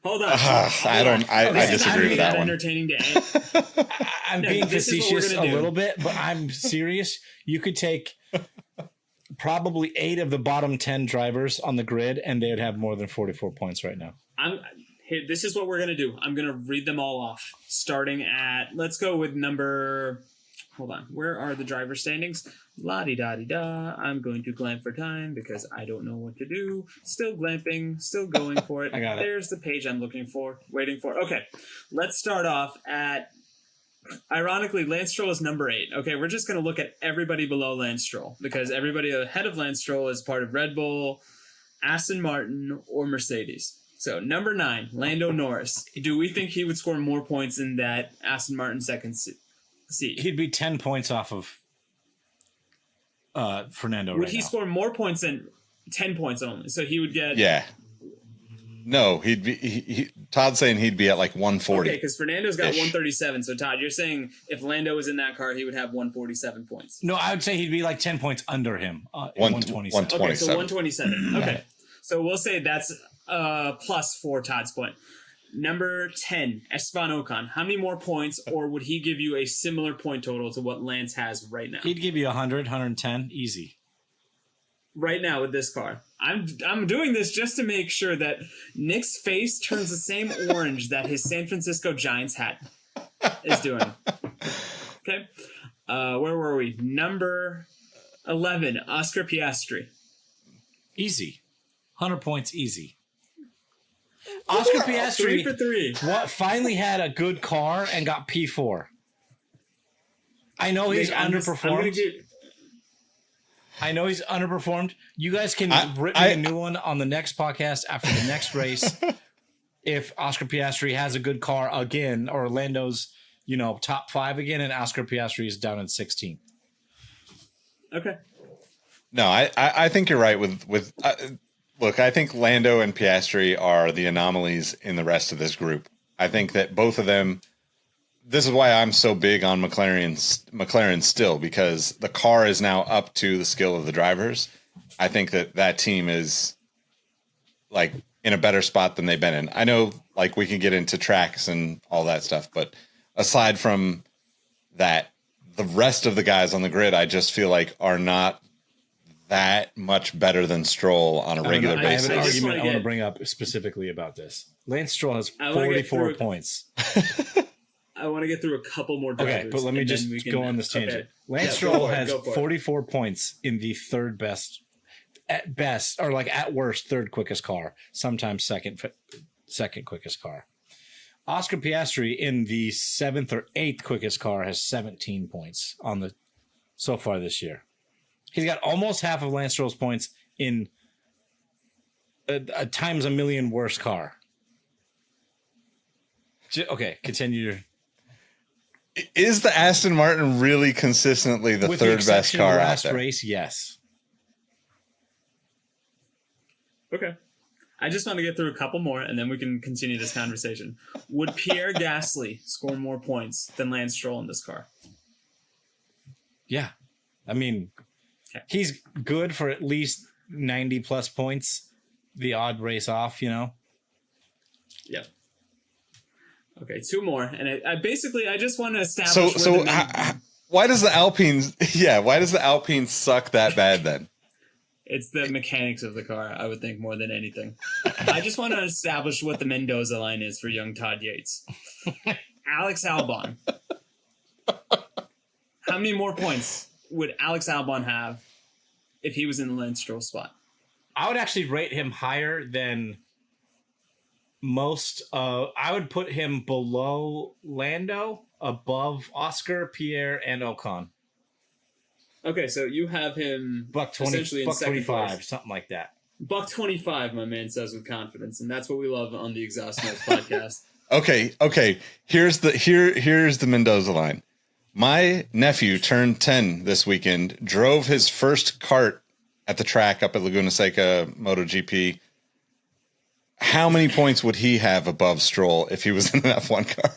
Hold on. I disagree with that one. Entertaining to I'm being facetious a little bit, but I'm serious. You could take probably 8 of the bottom 10 drivers on the grid, and they would have more than 44 points right now. This is what we're going to do. I'm going to read them all off, starting at, let's go with number, hold on, where are the driver standings? La-di-da-di-da. I'm going to glamp for time because I don't know what to do. Still glamping, still going for it. I got it. There's the page I'm waiting for. Okay, let's start off at, ironically, Lance Stroll is number 8. Okay, we're just going to look at everybody below Lance Stroll because everybody ahead of Lance Stroll is part of Red Bull, Aston Martin, or Mercedes. So number 9, Lando Norris. Do we think he would score more points in that Aston Martin second seat? He'd be 10 points off of Fernando. Would he score more points than 10 points only? So he would get. Yeah. No, he'd be. Todd's saying he'd be at like 140. Okay, because Fernando's got 137. So Todd, you're saying if Lando was in that car, he would have 147 points. No, I would say he'd be like 10 points under him. 127. Okay, so 127. Okay, so we'll say that's plus for Todd's point. Number 10, Esteban Ocon. How many more points, or would he give you a similar point total to what Lance has right now? He'd give you 100, 110, easy. Right now with this car. I'm doing this just to make sure that Nick's face turns the same orange that his San Francisco Giants hat is doing. Okay. Where were we? Number 11, Oscar Piastri. Easy. 100 points easy. Oscar Piastri 3 for 3. finally had a good car and got P4. I know he's underperformed. I know he's underperformed. You guys can rip me a new one on the next podcast after the next race. If Oscar Piastri has a good car again, or Lando's, top 5 again, and Oscar Piastri is down in 16th. Okay. No, I think you're right with look, I think Lando and Piastri are the anomalies in the rest of this group. I think that both of them, this is why I'm so big on McLaren still, because the car is now up to the skill of the drivers. I think that team is like in a better spot than they've been in. I know like we can get into tracks and all that stuff, but aside from that, the rest of the guys on the grid, I just feel like are not that much better than Stroll on a regular basis. I have an argument I want to bring up specifically about this. Lance Stroll has 44 points. I want to get through a couple more drivers. Okay, but let me just go on this tangent. Okay. Lance Stroll has 44 points in the third best, at best, or like at worst, third quickest car, sometimes second quickest car. Oscar Piastri in the 7th or 8th quickest car has 17 points so far this year. He's got almost half of Lance Stroll's points in a times a million worse car. Okay, continue. Is the Aston Martin really consistently the third best car out there? Race, yes. Okay. I just want to get through a couple more, and then we can continue this conversation. Would Pierre Gasly score more points than Lance Stroll in this car? Yeah. I mean, he's good for at least 90-plus points, the odd race off, Yep. Okay, 2 more, and I just want to establish. Why does the Alpine suck that bad then? It's the mechanics of the car, I would think, more than anything. I just want to establish what the Mendoza line is for young Todd Yates. Alex Albon. How many more points would Alex Albon have if he was in the Lance Stroll spot? I would actually rate him higher than most. I would put him below Lando, above Oscar, Pierre, and Ocon. Okay, so you have him buck 20, essentially buck in 25, place. Something like that. Buck 25, my man says with confidence, and that's what we love on the Exhaust Notes podcast. Okay. Here's the Mendoza line. My nephew turned 10 this weekend, drove his first kart at the track up at Laguna Seca MotoGP. How many points would he have above Stroll if he was in an F1 car?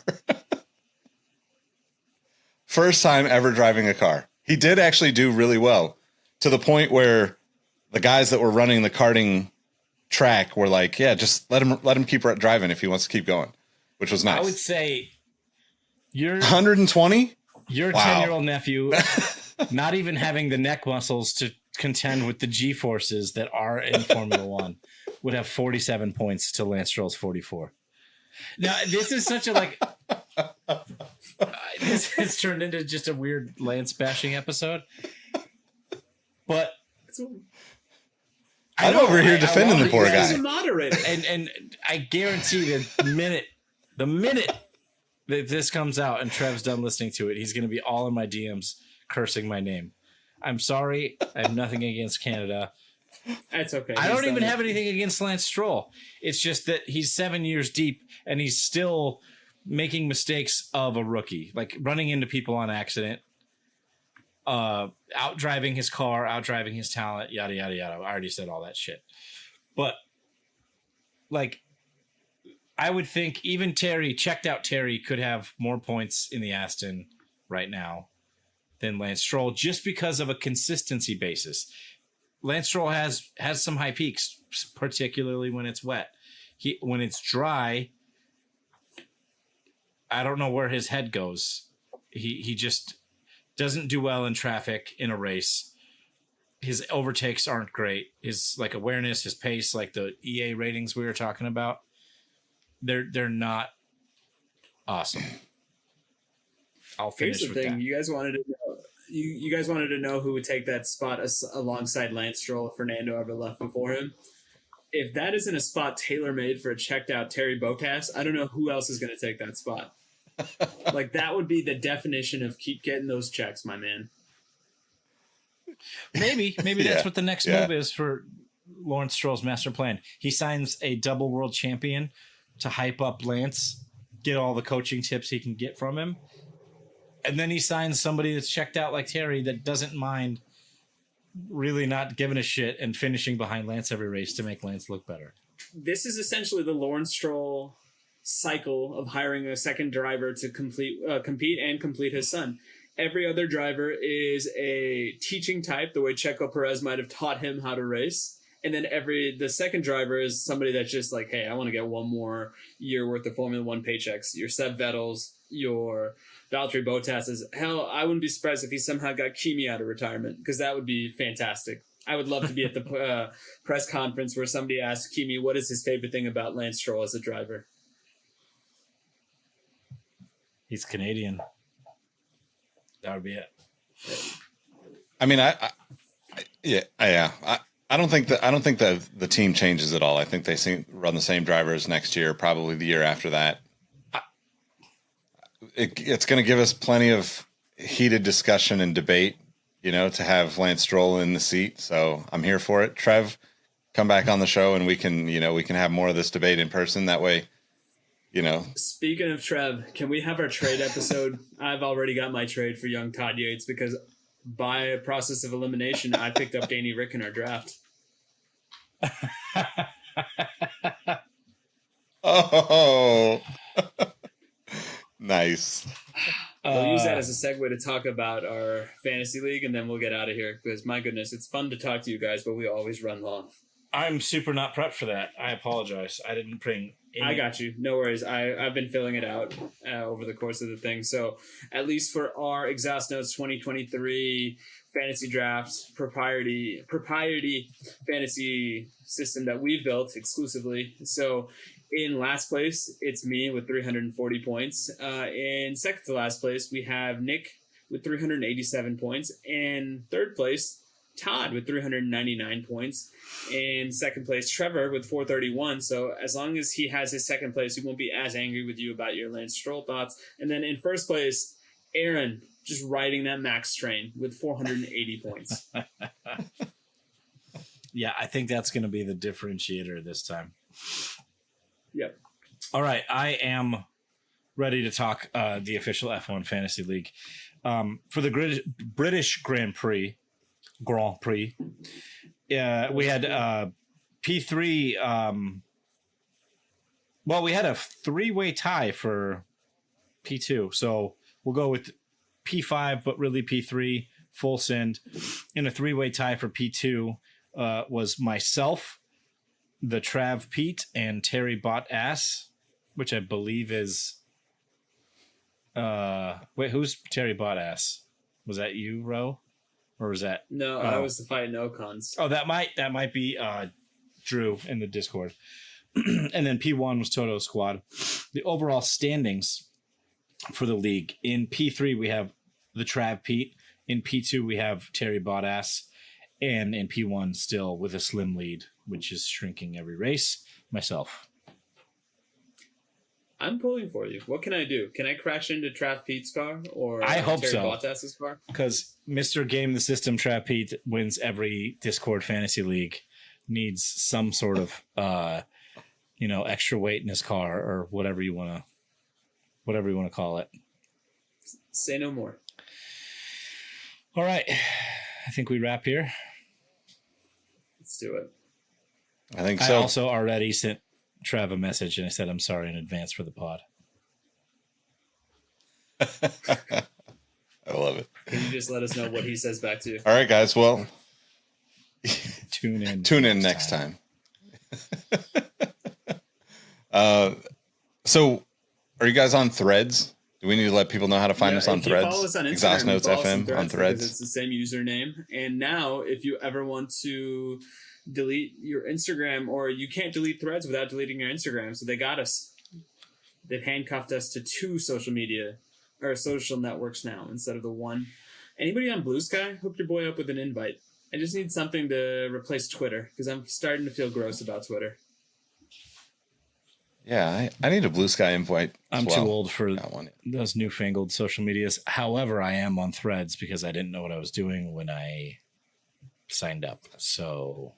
First time ever driving a car. He did actually do really well, to the point where the guys that were running the karting track were like, yeah, just let him keep driving if he wants to keep going, which was nice. I would say you're 120. Your 10-year-old nephew, not even having the neck muscles to contend with the G-forces that are in Formula One, would have 47 points to Lance Stroll's 44. Now, this is such a this has turned into just a weird Lance bashing episode. But I'm over here defending the poor guy. And I guarantee the minute that this comes out and Trev's done listening to it, he's going to be all in my DMs cursing my name. I'm sorry. I have nothing against Canada. That's okay. I don't even have anything against Lance Stroll. It's just that he's 7 years deep and he's still making mistakes of a rookie, like running into people on accident, out driving his car, out driving his talent, yada, yada, yada. I already said all that shit. But like, I would think even checked out Terry could have more points in the Aston right now than Lance Stroll, just because of a consistency basis. Lance Stroll has some high peaks, particularly when it's wet. When it's dry, I don't know where his head goes. He just doesn't do well in traffic in a race. His overtakes aren't great. His awareness, his pace, like the EA ratings we were talking about, they're not awesome. I'll finish with that. You guys wanted to know. you guys wanted to know who would take that spot alongside Lance Stroll if Fernando ever left before him. If that isn't a spot tailor-made for a checked-out Terry Bottas, I don't know who else is going to take that spot. Like, that would be the definition of keep getting those checks, my man. Maybe that's what the next move is for Lawrence Stroll's master plan. He signs a double world champion to hype up Lance, get all the coaching tips he can get from him. And then he signs somebody that's checked out like Terry that doesn't mind really not giving a shit and finishing behind Lance every race to make Lance look better. This is essentially the Lawrence Stroll cycle of hiring a second driver to compete and complete his son. Every other driver is a teaching type, the way Checo Perez might have taught him how to race. And then the second driver is somebody that's just like, hey, I want to get one more year worth of Formula One paychecks. Your Seb Vettels, your Valtteri Bottas. Hell, I wouldn't be surprised if he somehow got Kimi out of retirement, because that would be fantastic. I would love to be at the press conference where somebody asks Kimi what is his favorite thing about Lance Stroll as a driver. He's Canadian. That would be it. I mean, I don't think the team changes at all. I think they run the same drivers next year, probably the year after that. It's going to give us plenty of heated discussion and debate, to have Lance Stroll in the seat. So I'm here for it. Trev, come back on the show and we can have more of this debate in person. That way, Speaking of Trev, can we have our trade episode? I've already got my trade for young Todd Yates because by a process of elimination, I picked up Danny Rick in our draft. Oh, nice. We'll use that as a segue to talk about our fantasy league, and then we'll get out of here because, my goodness, it's fun to talk to you guys, but we always run long. I'm super not prepped for that. I apologize. I didn't bring any. I got you. No worries. I've been filling it out over the course of the thing. So at least for our Exhaust Notes 2023 fantasy draft propriety fantasy system that we've built exclusively. So in last place, it's me with 340 points. In second to last place, we have Nick with 387 points. And third place, Todd with 399 points. In second place, Trevor with 431. So as long as he has his second place, he won't be as angry with you about your Lance Stroll thoughts. And then in first place, Aaron, just riding that max train with 480 points. Yeah, I think that's going to be the differentiator this time. Yep. All right, I am ready to talk the official F1 Fantasy League. For the British Grand Prix, we had P3. We had a three-way tie for P2. So we'll go with P5, but really P3, full send. In a three-way tie for P2 was myself, the Trav Pete, and Terry Bottas, which I believe is... who's Terry Bottas? Was that you, Ro? Or was that... No, I was the fighting Ocons. Oh, that might be Drew in the Discord. And then P1 was Toto Squad. The overall standings for the league. In P3, we have the Trav Pete. In P2, we have Terry Bottas. And in P1, still with a slim lead, which is shrinking every race, myself. I'm pulling for you. What can I do? Can I crash into Trav Pete's car or I hope Terry so. Bottas's car? Because Mr. Game the System Trav Pete wins every Discord fantasy league, needs some sort of extra weight in his car or whatever you want to call it. Say no more. All right. I think we wrap here. Let's do it. I think so. I also already sent Trav a message and I said I'm sorry in advance for the pod. I love it. Can you just let us know what he says back to you? All right, guys. Well, tune in next time. So are you guys on Threads? Do we need to let people know how to find us on Threads? Follow us on Instagram, Exhaust Notes FM on Threads. It's the same username. And now, if you ever want to delete your Instagram, or you can't delete Threads without deleting your Instagram, so they got us. They've handcuffed us to two social media or social networks now instead of the one. Anybody on Blue Sky? Hook your boy up with an invite. I just need something to replace Twitter because I'm starting to feel gross about Twitter. Yeah, I need a Blue Sky invite. I'm too old for That one. those newfangled social medias. However, I am on Threads because I didn't know what I was doing when I signed up. So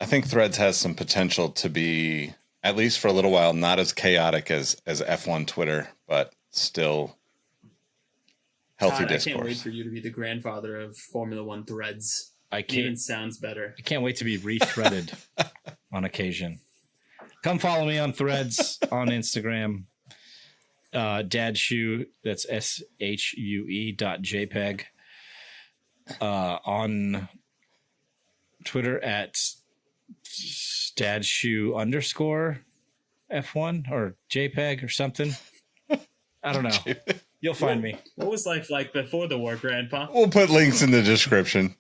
I think Threads has some potential to be, at least for a little while, not as chaotic as F1 Twitter, but still healthy Todd, discourse. I can't wait for you to be the grandfather of Formula One Threads. It even sounds better. I can't wait to be rethreaded on occasion. Come follow me on Threads on Instagram. Dadshoe, that's SHUE.jpg. On Twitter at dadshoe_ F1 or JPEG or something. I don't know. You'll find me. What was life like before the war, Grandpa? We'll put links in the description.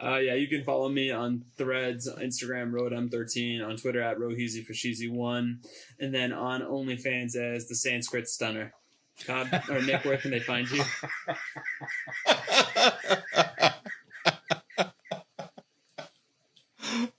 Yeah, you can follow me on Threads, Instagram, Rodem13, on Twitter at RoheezyFashizi1, and then on OnlyFans as the Sanskrit Stunner. Todd or Nick, where can they find you?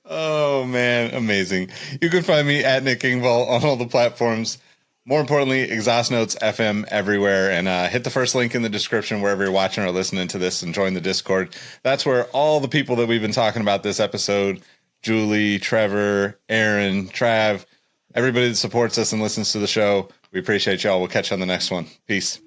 Oh man, amazing. You can find me at Nick Ingvall on all the platforms. More importantly, Exhaust Notes FM everywhere, and hit the first link in the description wherever you're watching or listening to this, and join the Discord. That's where all the people that we've been talking about this episode, Julie, Trevor, Aaron, Trav, everybody that supports us and listens to the show, we appreciate y'all. We'll catch you on the next one. Peace.